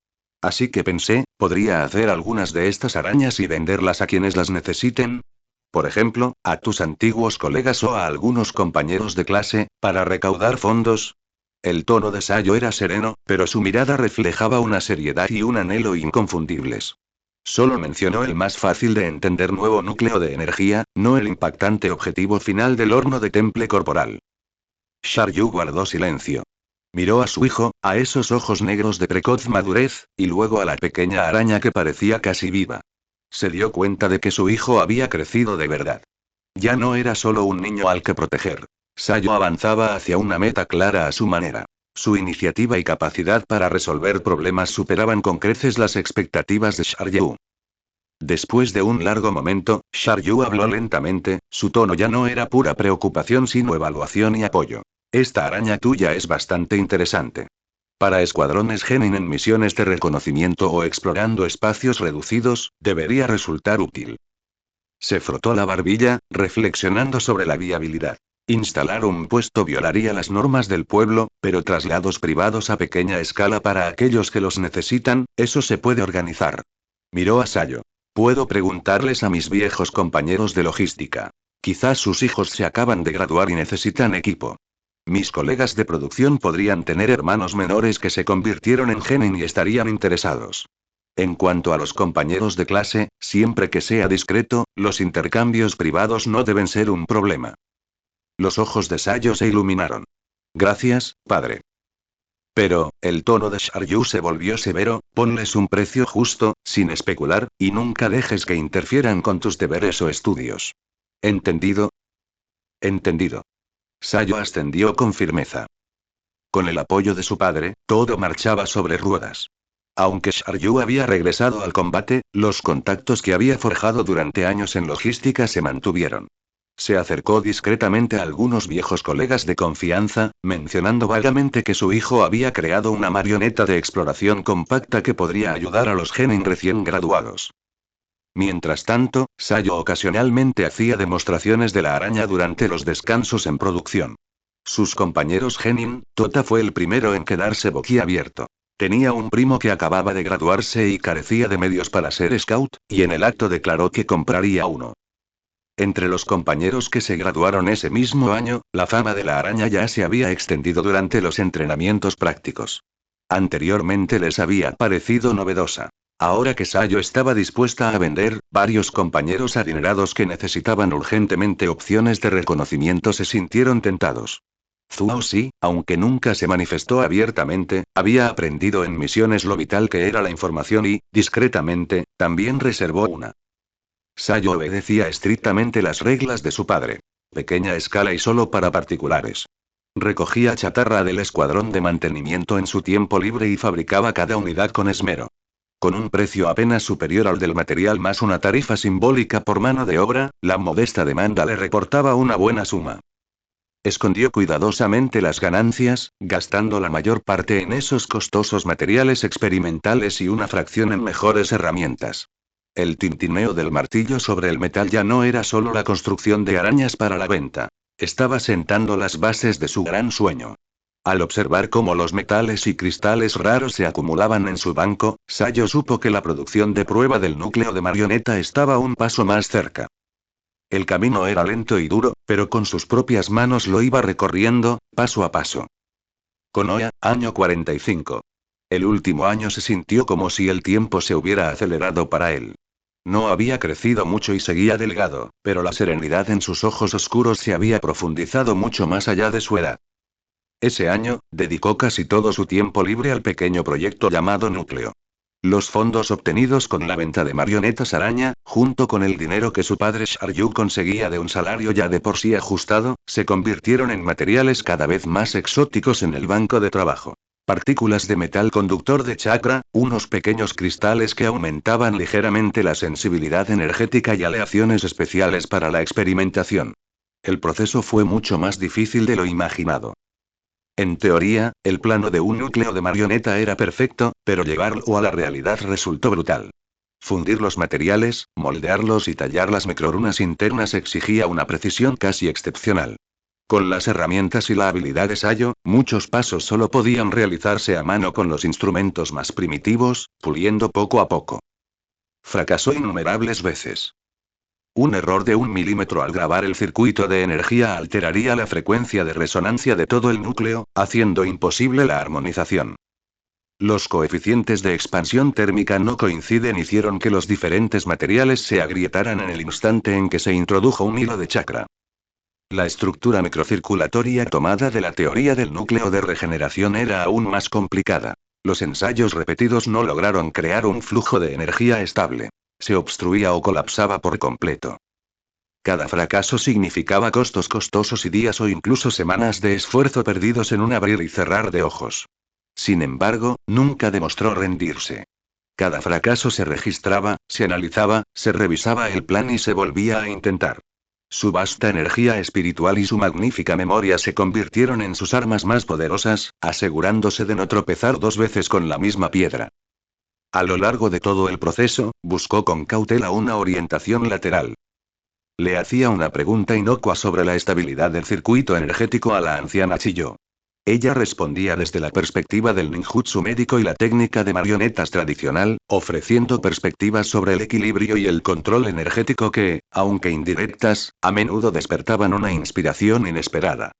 Así que pensé, podría hacer algunas de estas arañas y venderlas a quienes las necesiten. Por ejemplo, a tus antiguos colegas o a algunos compañeros de clase, para recaudar fondos. El tono de Sayo era sereno, pero su mirada reflejaba una seriedad y un anhelo inconfundibles. Solo mencionó el más fácil de entender nuevo núcleo de energía, no el impactante objetivo final del horno de temple corporal. Sharyu guardó silencio. Miró a su hijo, a esos ojos negros de precoz madurez, y luego a la pequeña araña que parecía casi viva. Se dio cuenta de que su hijo había crecido de verdad. Ya no era solo un niño al que proteger. Sayo avanzaba hacia una meta clara a su manera. Su iniciativa y capacidad para resolver problemas superaban con creces las expectativas de Sharyu. Después de un largo momento, Sharyu habló lentamente, su tono ya no era pura preocupación sino evaluación y apoyo. Esta araña tuya es bastante interesante. Para escuadrones Genin en misiones de reconocimiento o explorando espacios reducidos, debería resultar útil. Se frotó la barbilla, reflexionando sobre la viabilidad. Instalar un puesto violaría las normas del pueblo, pero traslados privados a pequeña escala para aquellos que los necesitan, eso se puede organizar. Miró a Sayo. Puedo preguntarles a mis viejos compañeros de logística. Quizás sus hijos se acaban de graduar y necesitan equipo. Mis colegas de producción podrían tener hermanos menores que se convirtieron en Genin y estarían interesados. En cuanto a los compañeros de clase, siempre que sea discreto, los intercambios privados no deben ser un problema. Los ojos de Sayo se iluminaron. Gracias, padre. Pero, el tono de Sharyu se volvió severo, ponles un precio justo, sin especular, y nunca dejes que interfieran con tus deberes o estudios. ¿Entendido? Entendido. Sayo ascendió con firmeza. Con el apoyo de su padre, todo marchaba sobre ruedas. Aunque Sharyu había regresado al combate, los contactos que había forjado durante años en logística se mantuvieron. Se acercó discretamente a algunos viejos colegas de confianza, mencionando vagamente que su hijo había creado una marioneta de exploración compacta que podría ayudar a los Genin recién graduados. Mientras tanto, Sayo ocasionalmente hacía demostraciones de la araña durante los descansos en producción. Sus compañeros Genin, Tota fue el primero en quedarse boquiabierto. Tenía un primo que acababa de graduarse y carecía de medios para ser scout, y en el acto declaró que compraría uno. Entre los compañeros que se graduaron ese mismo año, la fama de la araña ya se había extendido durante los entrenamientos prácticos. Anteriormente les había parecido novedosa. Ahora que Sayo estaba dispuesta a vender, varios compañeros adinerados que necesitaban urgentemente opciones de reconocimiento se sintieron tentados. Zhuo sí, aunque nunca se manifestó abiertamente, había aprendido en misiones lo vital que era la información y, discretamente, también reservó una. Sayo obedecía estrictamente las reglas de su padre. Pequeña escala y solo para particulares. Recogía chatarra del escuadrón de mantenimiento en su tiempo libre y fabricaba cada unidad con esmero. Con un precio apenas superior al del material más una tarifa simbólica por mano de obra, la modesta demanda le reportaba una buena suma. Escondió cuidadosamente las ganancias, gastando la mayor parte en esos costosos materiales experimentales y una fracción en mejores herramientas. El tintineo del martillo sobre el metal ya no era solo la construcción de arañas para la venta. Estaba sentando las bases de su gran sueño. Al observar cómo los metales y cristales raros se acumulaban en su banco, Sayo supo que la producción de prueba del núcleo de marioneta estaba un paso más cerca. El camino era lento y duro, pero con sus propias manos lo iba recorriendo, paso a paso. Konoha, año 45. El último año se sintió como si el tiempo se hubiera acelerado para él. No había crecido mucho y seguía delgado, pero la serenidad en sus ojos oscuros se había profundizado mucho más allá de su edad. Ese año, dedicó casi todo su tiempo libre al pequeño proyecto llamado Núcleo. Los fondos obtenidos con la venta de marionetas araña, junto con el dinero que su padre Sharyu conseguía de un salario ya de por sí ajustado, se convirtieron en materiales cada vez más exóticos en el banco de trabajo. Partículas de metal conductor de chakra, unos pequeños cristales que aumentaban ligeramente la sensibilidad energética y aleaciones especiales para la experimentación. El proceso fue mucho más difícil de lo imaginado. En teoría, el plano de un núcleo de marioneta era perfecto, pero llevarlo a la realidad resultó brutal. Fundir los materiales, moldearlos y tallar las microrunas internas exigía una precisión casi excepcional. Con las herramientas y la habilidad de Sayo, muchos pasos solo podían realizarse a mano con los instrumentos más primitivos, puliendo poco a poco. Fracasó innumerables veces. Un error de 1 milímetro al grabar el circuito de energía alteraría la frecuencia de resonancia de todo el núcleo, haciendo imposible la armonización. Los coeficientes de expansión térmica no coinciden y hicieron que los diferentes materiales se agrietaran en el instante en que se introdujo un hilo de chakra. La estructura microcirculatoria tomada de la teoría del núcleo de regeneración era aún más complicada. Los ensayos repetidos no lograron crear un flujo de energía estable. Se obstruía o colapsaba por completo. Cada fracaso significaba costos costosos y días o incluso semanas de esfuerzo perdidos en un abrir y cerrar de ojos. Sin embargo, nunca demostró rendirse. Cada fracaso se registraba, se analizaba, se revisaba el plan y se volvía a intentar. Su vasta energía espiritual y su magnífica memoria se convirtieron en sus armas más poderosas, asegurándose de no tropezar dos veces con la misma piedra. A lo largo de todo el proceso, buscó con cautela una orientación lateral. Le hacía una pregunta inocua sobre la estabilidad del circuito energético a la anciana Chiyo. Ella respondía desde la perspectiva del ninjutsu médico y la técnica de marionetas tradicional, ofreciendo perspectivas sobre el equilibrio y el control energético que, aunque indirectas, a menudo despertaban una inspiración inesperada.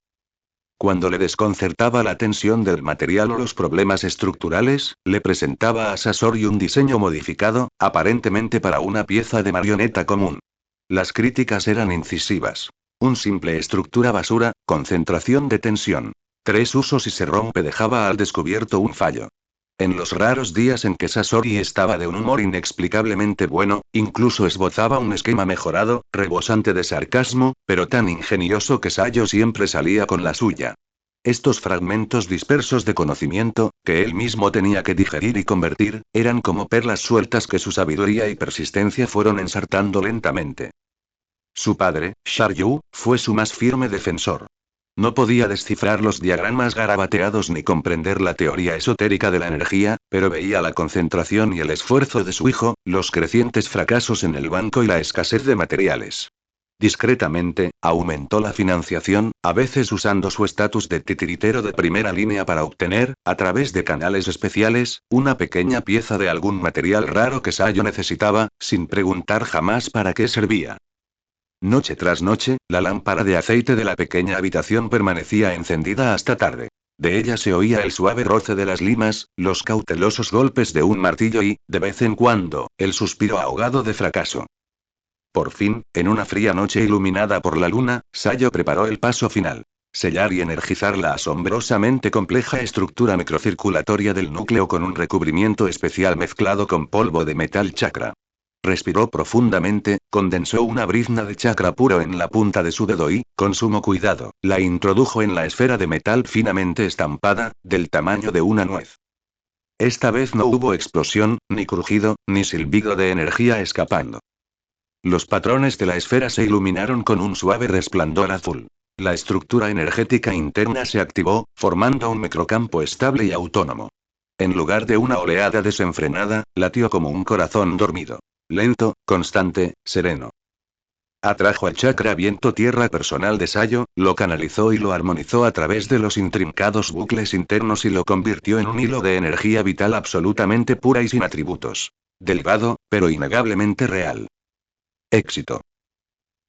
Cuando le desconcertaba la tensión del material o los problemas estructurales, le presentaba a Sasori un diseño modificado, aparentemente para una pieza de marioneta común. Las críticas eran incisivas. Un simple estructura basura, concentración de tensión. 3 usos y se rompe dejaba al descubierto un fallo. En los raros días en que Sasori estaba de un humor inexplicablemente bueno, incluso esbozaba un esquema mejorado, rebosante de sarcasmo, pero tan ingenioso que Sayo siempre salía con la suya. Estos fragmentos dispersos de conocimiento, que él mismo tenía que digerir y convertir, eran como perlas sueltas que su sabiduría y persistencia fueron ensartando lentamente. Su padre, Sharyu, fue su más firme defensor. No podía descifrar los diagramas garabateados ni comprender la teoría esotérica de la energía, pero veía la concentración y el esfuerzo de su hijo, los crecientes fracasos en el banco y la escasez de materiales. Discretamente, aumentó la financiación, a veces usando su estatus de titiritero de primera línea para obtener, a través de canales especiales, una pequeña pieza de algún material raro que Sayo necesitaba, sin preguntar jamás para qué servía. Noche tras noche, la lámpara de aceite de la pequeña habitación permanecía encendida hasta tarde. De ella se oía el suave roce de las limas, los cautelosos golpes de un martillo y, de vez en cuando, el suspiro ahogado de fracaso. Por fin, en una fría noche iluminada por la luna, Sayo preparó el paso final. Sellar y energizar la asombrosamente compleja estructura microcirculatoria del núcleo con un recubrimiento especial mezclado con polvo de metal chakra. Respiró profundamente, condensó una brizna de chakra puro en la punta de su dedo y, con sumo cuidado, la introdujo en la esfera de metal finamente estampada, del tamaño de una nuez. Esta vez no hubo explosión, ni crujido, ni silbido de energía escapando. Los patrones de la esfera se iluminaron con un suave resplandor azul. La estructura energética interna se activó, formando un microcampo estable y autónomo. En lugar de una oleada desenfrenada, latió como un corazón dormido. Lento, constante, sereno. Atrajo el chakra viento tierra personal de Sayo, lo canalizó y lo armonizó a través de los intrincados bucles internos y lo convirtió en un hilo de energía vital absolutamente pura y sin atributos. Delgado, pero innegablemente real. Éxito.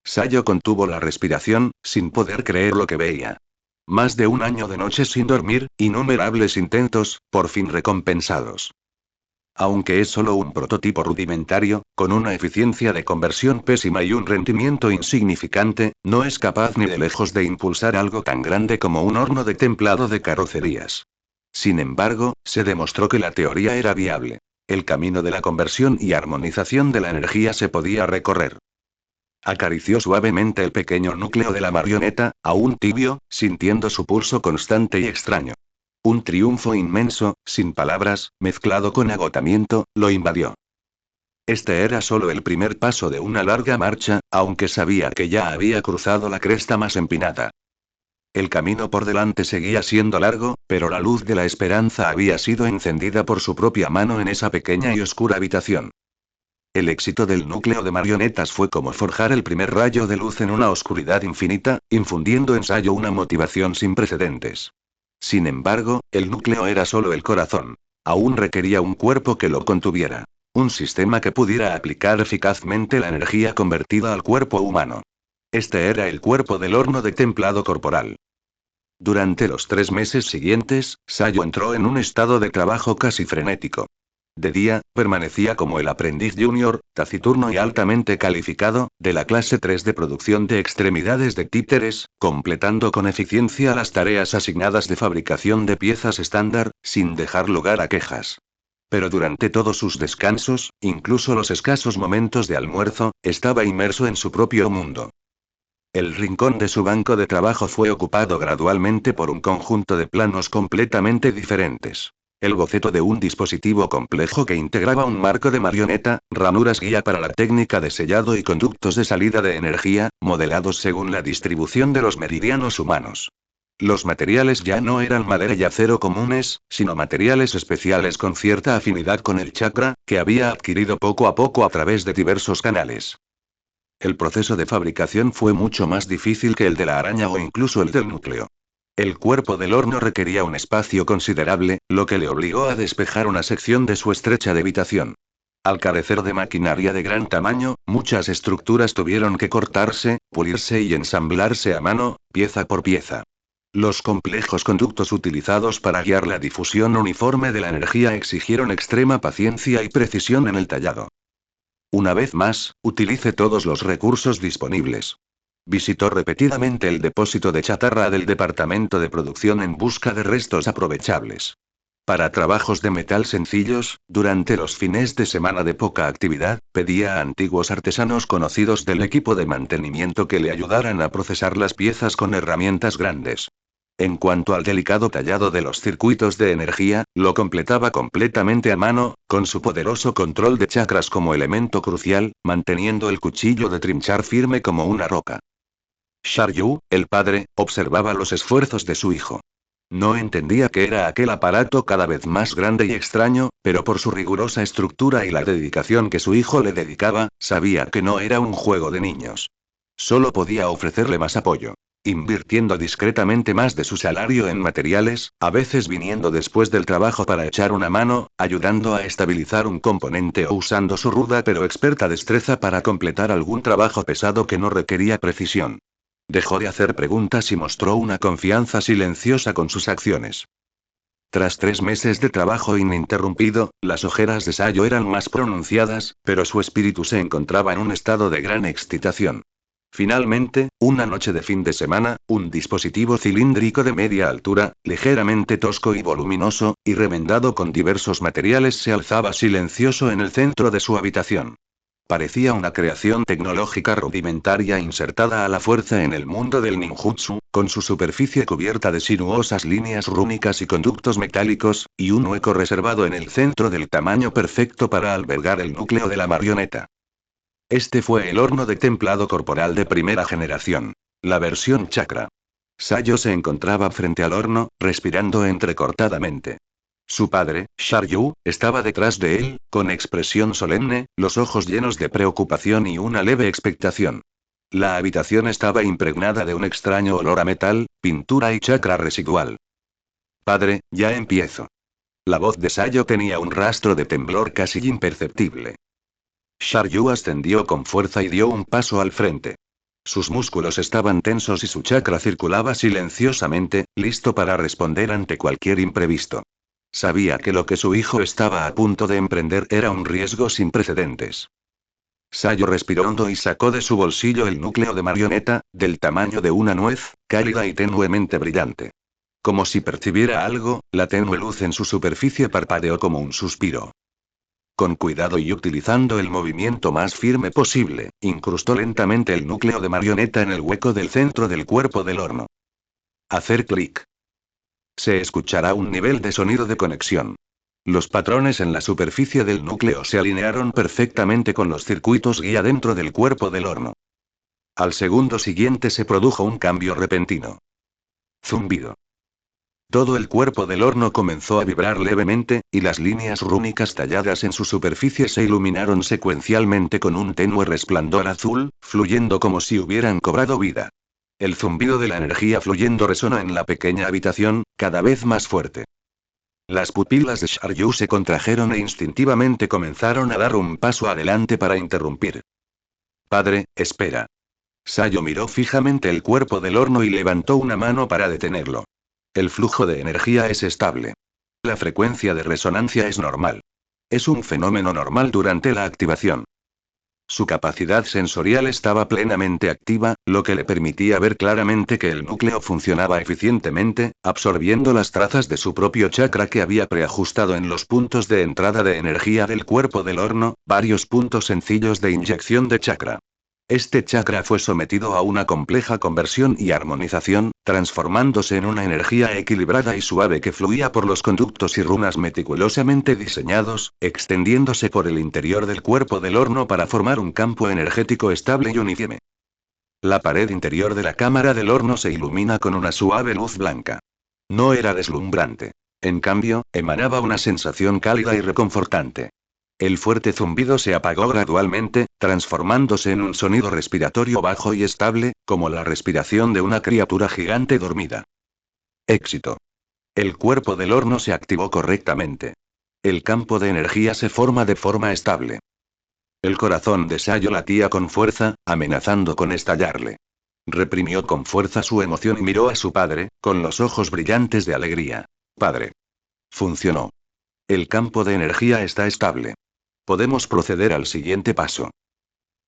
Sayo contuvo la respiración, sin poder creer lo que veía. Más de un año de noches sin dormir, innumerables intentos, por fin recompensados. Aunque es solo un prototipo rudimentario, con una eficiencia de conversión pésima y un rendimiento insignificante, no es capaz ni de lejos de impulsar algo tan grande como un horno de templado de carrocerías. Sin embargo, se demostró que la teoría era viable. El camino de la conversión y armonización de la energía se podía recorrer. Acarició suavemente el pequeño núcleo de la marioneta, aún tibio, sintiendo su pulso constante y extraño. Un triunfo inmenso, sin palabras, mezclado con agotamiento, lo invadió. Este era solo el primer paso de una larga marcha, aunque sabía que ya había cruzado la cresta más empinada. El camino por delante seguía siendo largo, pero la luz de la esperanza había sido encendida por su propia mano en esa pequeña y oscura habitación. El éxito del núcleo de marionetas fue como forjar el primer rayo de luz en una oscuridad infinita, infundiendo en Sayo una motivación sin precedentes. Sin embargo, el núcleo era solo el corazón. Aún requería un cuerpo que lo contuviera. Un sistema que pudiera aplicar eficazmente la energía convertida al cuerpo humano. Este era el cuerpo del horno de templado corporal. Durante los 3 meses siguientes, Sayo entró en un estado de trabajo casi frenético. De día, permanecía como el aprendiz junior, taciturno y altamente calificado, de la clase 3 de producción de extremidades de títeres, completando con eficiencia las tareas asignadas de fabricación de piezas estándar, sin dejar lugar a quejas. Pero durante todos sus descansos, incluso los escasos momentos de almuerzo, estaba inmerso en su propio mundo. El rincón de su banco de trabajo fue ocupado gradualmente por un conjunto de planos completamente diferentes. El boceto de un dispositivo complejo que integraba un marco de marioneta, ranuras guía para la técnica de sellado y conductos de salida de energía, modelados según la distribución de los meridianos humanos. Los materiales ya no eran madera y acero comunes, sino materiales especiales con cierta afinidad con el chakra, que había adquirido poco a poco a través de diversos canales. El proceso de fabricación fue mucho más difícil que el de la araña o incluso el del núcleo. El cuerpo del horno requería un espacio considerable, lo que le obligó a despejar una sección de su estrecha habitación. Al carecer de maquinaria de gran tamaño, muchas estructuras tuvieron que cortarse, pulirse y ensamblarse a mano, pieza por pieza. Los complejos conductos utilizados para guiar la difusión uniforme de la energía exigieron extrema paciencia y precisión en el tallado. Una vez más, utilice todos los recursos disponibles. Visitó repetidamente el depósito de chatarra del departamento de producción en busca de restos aprovechables. Para trabajos de metal sencillos, durante los fines de semana de poca actividad, pedía a antiguos artesanos conocidos del equipo de mantenimiento que le ayudaran a procesar las piezas con herramientas grandes. En cuanto al delicado tallado de los circuitos de energía, lo completaba completamente a mano, con su poderoso control de chakras como elemento crucial, manteniendo el cuchillo de trinchar firme como una roca. Sharyu, el padre, observaba los esfuerzos de su hijo. No entendía qué era aquel aparato cada vez más grande y extraño, pero por su rigurosa estructura y la dedicación que su hijo le dedicaba, sabía que no era un juego de niños. Solo podía ofrecerle más apoyo. Invirtiendo discretamente más de su salario en materiales, a veces viniendo después del trabajo para echar una mano, ayudando a estabilizar un componente o usando su ruda pero experta destreza para completar algún trabajo pesado que no requería precisión. Dejó de hacer preguntas y mostró una confianza silenciosa con sus acciones. Tras 3 meses de trabajo ininterrumpido, las ojeras de Sayo eran más pronunciadas, pero su espíritu se encontraba en un estado de gran excitación. Finalmente, una noche de fin de semana, un dispositivo cilíndrico de media altura, ligeramente tosco y voluminoso, y remendado con diversos materiales se alzaba silencioso en el centro de su habitación. Parecía una creación tecnológica rudimentaria insertada a la fuerza en el mundo del ninjutsu, con su superficie cubierta de sinuosas líneas rúnicas y conductos metálicos, y un hueco reservado en el centro del tamaño perfecto para albergar el núcleo de la marioneta. Este fue el horno de templado corporal de primera generación. La versión chakra. Sayo se encontraba frente al horno, respirando entrecortadamente. Su padre, Sharyu, estaba detrás de él, con expresión solemne, los ojos llenos de preocupación y una leve expectación. La habitación estaba impregnada de un extraño olor a metal, pintura y chakra residual. Padre, ya empiezo. La voz de Sayo tenía un rastro de temblor casi imperceptible. Sharyu ascendió con fuerza y dio un paso al frente. Sus músculos estaban tensos y su chakra circulaba silenciosamente, listo para responder ante cualquier imprevisto. Sabía que lo que su hijo estaba a punto de emprender era un riesgo sin precedentes. Sayo respiró hondo y sacó de su bolsillo el núcleo de marioneta, del tamaño de una nuez, cálida y tenuemente brillante. Como si percibiera algo, la tenue luz en su superficie parpadeó como un suspiro. Con cuidado y utilizando el movimiento más firme posible, incrustó lentamente el núcleo de marioneta en el hueco del centro del cuerpo del horno. Hacer clic. Se escuchará un nivel de sonido de conexión. Los patrones en la superficie del núcleo se alinearon perfectamente con los circuitos guía dentro del cuerpo del horno. Al segundo siguiente se produjo un cambio repentino. Zumbido. Todo el cuerpo del horno comenzó a vibrar levemente, y las líneas rúnicas talladas en su superficie se iluminaron secuencialmente con un tenue resplandor azul, fluyendo como si hubieran cobrado vida. El zumbido de la energía fluyendo resonó en la pequeña habitación, cada vez más fuerte. Las pupilas de Sharyu se contrajeron e instintivamente comenzaron a dar un paso adelante para interrumpir. Padre, espera. Sayo miró fijamente el cuerpo del horno y levantó una mano para detenerlo. El flujo de energía es estable. La frecuencia de resonancia es normal. Es un fenómeno normal durante la activación. Su capacidad sensorial estaba plenamente activa, lo que le permitía ver claramente que el núcleo funcionaba eficientemente, absorbiendo las trazas de su propio chakra que había preajustado en los puntos de entrada de energía del cuerpo del horno, varios puntos sencillos de inyección de chakra. Este chakra fue sometido a una compleja conversión y armonización, transformándose en una energía equilibrada y suave que fluía por los conductos y runas meticulosamente diseñados, extendiéndose por el interior del cuerpo del horno para formar un campo energético estable y uniforme. La pared interior de la cámara del horno se ilumina con una suave luz blanca. No era deslumbrante. En cambio, emanaba una sensación cálida y reconfortante. El fuerte zumbido se apagó gradualmente, transformándose en un sonido respiratorio bajo y estable, como la respiración de una criatura gigante dormida. Éxito. El cuerpo del horno se activó correctamente. El campo de energía se forma de forma estable. El corazón de Sayo latía con fuerza, amenazando con estallarle. Reprimió con fuerza su emoción y miró a su padre, con los ojos brillantes de alegría. Padre. Funcionó. El campo de energía está estable. Podemos proceder al siguiente paso.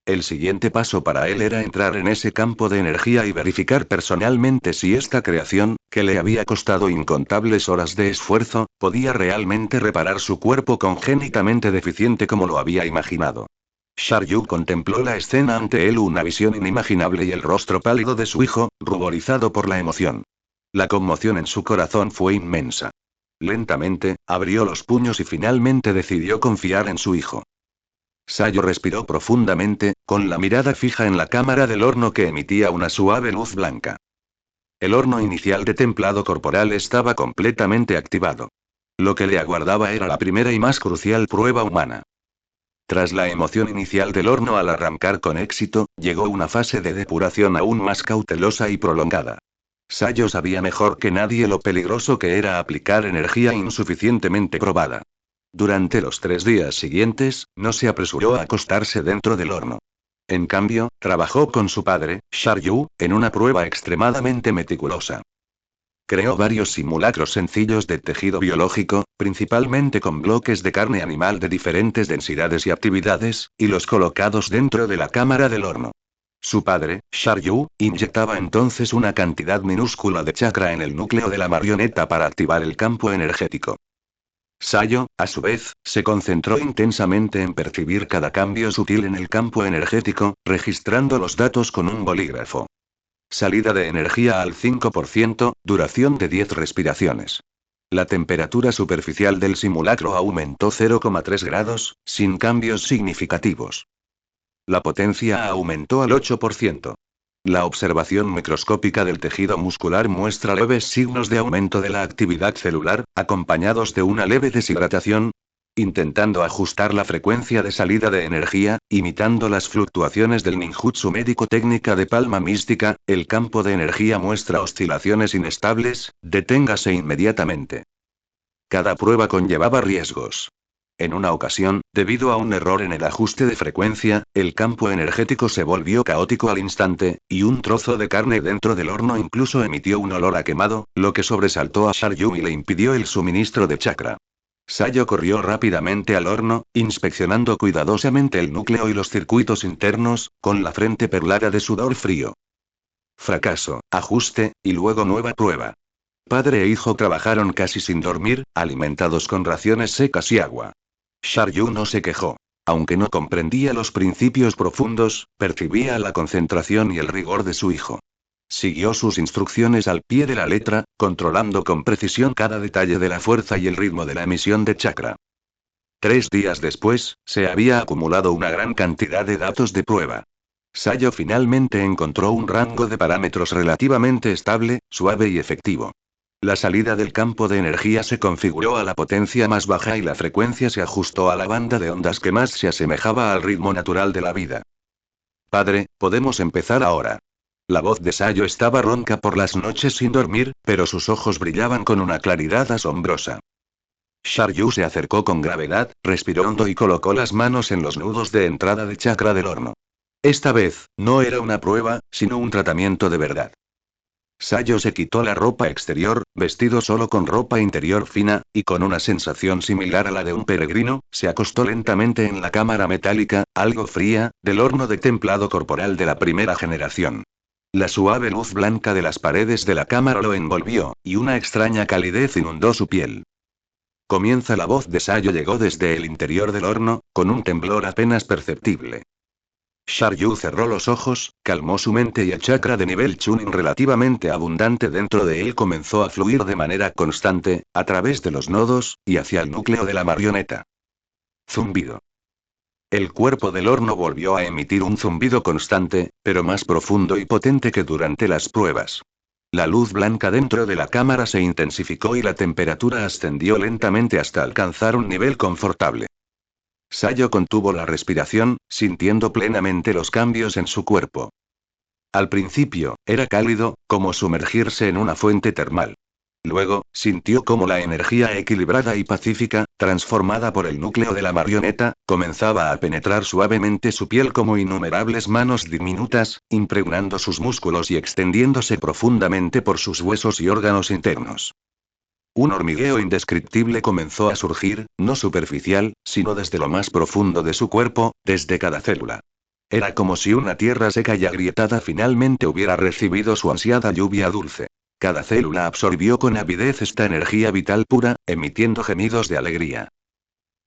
El siguiente paso para él era entrar en ese campo de energía y verificar personalmente si esta creación, que le había costado incontables horas de esfuerzo, podía realmente reparar su cuerpo congénitamente deficiente como lo había imaginado. Sharyu contempló la escena ante él, una visión inimaginable y el rostro pálido de su hijo, ruborizado por la emoción. La conmoción en su corazón fue inmensa. Lentamente, abrió los puños y finalmente decidió confiar en su hijo. Sayo respiró profundamente, con la mirada fija en la cámara del horno que emitía una suave luz blanca. El horno inicial de templado corporal estaba completamente activado. Lo que le aguardaba era la primera y más crucial prueba humana. Tras la emoción inicial del horno al arrancar con éxito, llegó una fase de depuración aún más cautelosa y prolongada. Sayo sabía mejor que nadie lo peligroso que era aplicar energía insuficientemente probada. Durante los 3 días siguientes, no se apresuró a acostarse dentro del horno. En cambio, trabajó con su padre, Sharyu, en una prueba extremadamente meticulosa. Creó varios simulacros sencillos de tejido biológico, principalmente con bloques de carne animal de diferentes densidades y actividades, y los colocados dentro de la cámara del horno. Su padre, Sharyu, inyectaba entonces una cantidad minúscula de chakra en el núcleo de la marioneta para activar el campo energético. Sayo, a su vez, se concentró intensamente en percibir cada cambio sutil en el campo energético, registrando los datos con un bolígrafo. Salida de energía al 5%, duración de 10 respiraciones. La temperatura superficial del simulacro aumentó 0,3 grados, sin cambios significativos. La potencia aumentó al 8%. La observación microscópica del tejido muscular muestra leves signos de aumento de la actividad celular, acompañados de una leve deshidratación. Intentando ajustar la frecuencia de salida de energía, imitando las fluctuaciones del ninjutsu médico técnica de palma mística, el campo de energía muestra oscilaciones inestables, deténgase inmediatamente. Cada prueba conllevaba riesgos. En una ocasión, debido a un error en el ajuste de frecuencia, el campo energético se volvió caótico al instante, y un trozo de carne dentro del horno incluso emitió un olor a quemado, lo que sobresaltó a Sharyu y le impidió el suministro de chakra. Sayo corrió rápidamente al horno, inspeccionando cuidadosamente el núcleo y los circuitos internos, con la frente perlada de sudor frío. Fracaso, ajuste, y luego nueva prueba. Padre e hijo trabajaron casi sin dormir, alimentados con raciones secas y agua. Sharyu no se quejó. Aunque no comprendía los principios profundos, percibía la concentración y el rigor de su hijo. Siguió sus instrucciones al pie de la letra, controlando con precisión cada detalle de la fuerza y el ritmo de la emisión de chakra. 3 días después, se había acumulado una gran cantidad de datos de prueba. Sayo finalmente encontró un rango de parámetros relativamente estable, suave y efectivo. La salida del campo de energía se configuró a la potencia más baja y la frecuencia se ajustó a la banda de ondas que más se asemejaba al ritmo natural de la vida. Padre, podemos empezar ahora. La voz de Sayo estaba ronca por las noches sin dormir, pero sus ojos brillaban con una claridad asombrosa. Sharyu se acercó con gravedad, respiró hondo y colocó las manos en los nudos de entrada de chakra del horno. Esta vez, no era una prueba, sino un tratamiento de verdad. Sayo se quitó la ropa exterior, vestido solo con ropa interior fina, y con una sensación similar a la de un peregrino, se acostó lentamente en la cámara metálica, algo fría, del horno de templado corporal de la primera generación. La suave luz blanca de las paredes de la cámara lo envolvió, y una extraña calidez inundó su piel. Comienza la voz de Sayo llegó desde el interior del horno, con un temblor apenas perceptible. Sharyu cerró los ojos, calmó su mente y el chakra de nivel Chunin relativamente abundante dentro de él comenzó a fluir de manera constante, a través de los nodos, y hacia el núcleo de la marioneta. Zumbido. El cuerpo del horno volvió a emitir un zumbido constante, pero más profundo y potente que durante las pruebas. La luz blanca dentro de la cámara se intensificó y la temperatura ascendió lentamente hasta alcanzar un nivel confortable. Sayo contuvo la respiración, sintiendo plenamente los cambios en su cuerpo. Al principio, era cálido, como sumergirse en una fuente termal. Luego, sintió cómo la energía equilibrada y pacífica, transformada por el núcleo de la marioneta, comenzaba a penetrar suavemente su piel como innumerables manos diminutas, impregnando sus músculos y extendiéndose profundamente por sus huesos y órganos internos. Un hormigueo indescriptible comenzó a surgir, no superficial, sino desde lo más profundo de su cuerpo, desde cada célula. Era como si una tierra seca y agrietada finalmente hubiera recibido su ansiada lluvia dulce. Cada célula absorbió con avidez esta energía vital pura, emitiendo gemidos de alegría.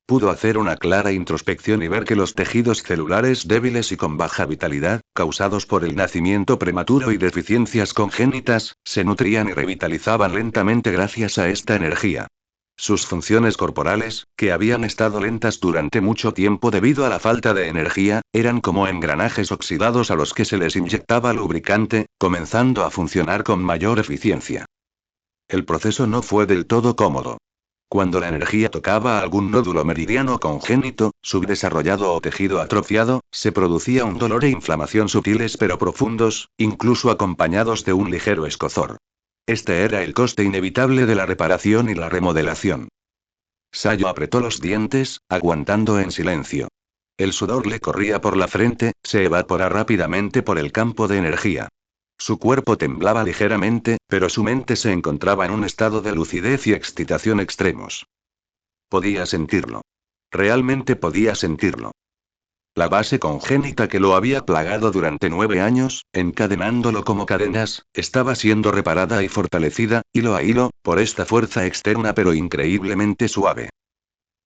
Pudo hacer una clara introspección y ver que los tejidos celulares débiles y con baja vitalidad, causados por el nacimiento prematuro y deficiencias congénitas, se nutrían y revitalizaban lentamente gracias a esta energía. Sus funciones corporales, que habían estado lentas durante mucho tiempo debido a la falta de energía, eran como engranajes oxidados a los que se les inyectaba lubricante, comenzando a funcionar con mayor eficiencia. El proceso no fue del todo cómodo. Cuando la energía tocaba algún nódulo meridiano congénito, subdesarrollado o tejido atrofiado, se producía un dolor e inflamación sutiles pero profundos, incluso acompañados de un ligero escozor. Este era el coste inevitable de la reparación y la remodelación. Sayo apretó los dientes, aguantando en silencio. El sudor le corría por la frente, se evapora rápidamente por el campo de energía. Su cuerpo temblaba ligeramente, pero su mente se encontraba en un estado de lucidez y excitación extremos. Podía sentirlo. Realmente podía sentirlo. La base congénita que lo había plagado durante 9 años, encadenándolo como cadenas, estaba siendo reparada y fortalecida, hilo a hilo, por esta fuerza externa pero increíblemente suave.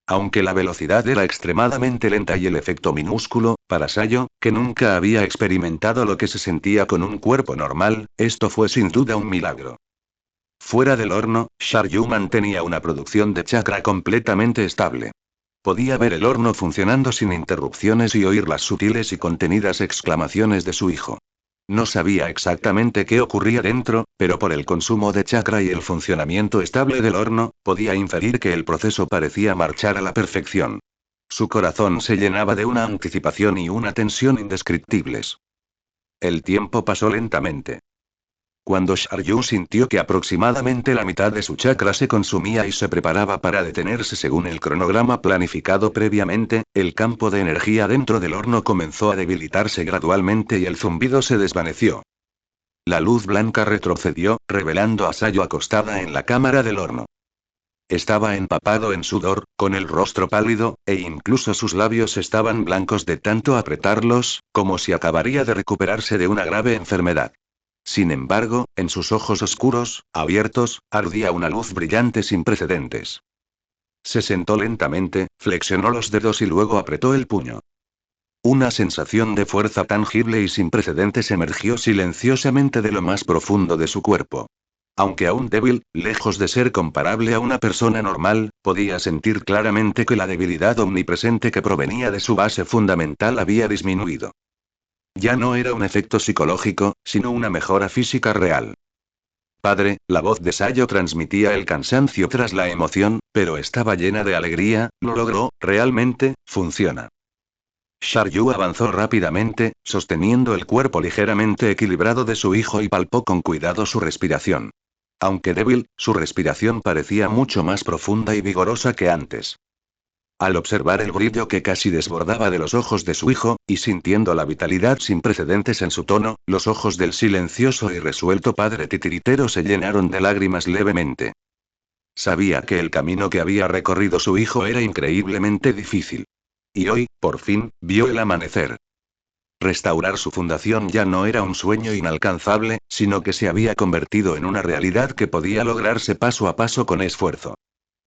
Aunque la velocidad era extremadamente lenta y el efecto minúsculo, para Sayo, que nunca había experimentado lo que se sentía con un cuerpo normal, esto fue sin duda un milagro. Fuera del horno, Sharyu mantenía una producción de chakra completamente estable. Podía ver el horno funcionando sin interrupciones y oír las sutiles y contenidas exclamaciones de su hijo. No sabía exactamente qué ocurría dentro, pero por el consumo de chakra y el funcionamiento estable del horno, podía inferir que el proceso parecía marchar a la perfección. Su corazón se llenaba de una anticipación y una tensión indescriptibles. El tiempo pasó lentamente. Cuando Sharyu sintió que aproximadamente la mitad de su chakra se consumía y se preparaba para detenerse según el cronograma planificado previamente, el campo de energía dentro del horno comenzó a debilitarse gradualmente y el zumbido se desvaneció. La luz blanca retrocedió, revelando a Sayo acostada en la cámara del horno. Estaba empapado en sudor, con el rostro pálido, e incluso sus labios estaban blancos de tanto apretarlos, como si acabaría de recuperarse de una grave enfermedad. Sin embargo, en sus ojos oscuros, abiertos, ardía una luz brillante sin precedentes. Se sentó lentamente, flexionó los dedos y luego apretó el puño. Una sensación de fuerza tangible y sin precedentes emergió silenciosamente de lo más profundo de su cuerpo. Aunque aún débil, lejos de ser comparable a una persona normal, podía sentir claramente que la debilidad omnipresente que provenía de su base fundamental había disminuido. Ya no era un efecto psicológico, sino una mejora física real. Padre, la voz de Sayo transmitía el cansancio tras la emoción, pero estaba llena de alegría, lo logró, realmente, funciona. Sharyu avanzó rápidamente, sosteniendo el cuerpo ligeramente equilibrado de su hijo y palpó con cuidado su respiración. Aunque débil, su respiración parecía mucho más profunda y vigorosa que antes. Al observar el brillo que casi desbordaba de los ojos de su hijo, y sintiendo la vitalidad sin precedentes en su tono, los ojos del silencioso y resuelto padre titiritero se llenaron de lágrimas levemente. Sabía que el camino que había recorrido su hijo era increíblemente difícil. Y hoy, por fin, vio el amanecer. Restaurar su fundación ya no era un sueño inalcanzable, sino que se había convertido en una realidad que podía lograrse paso a paso con esfuerzo.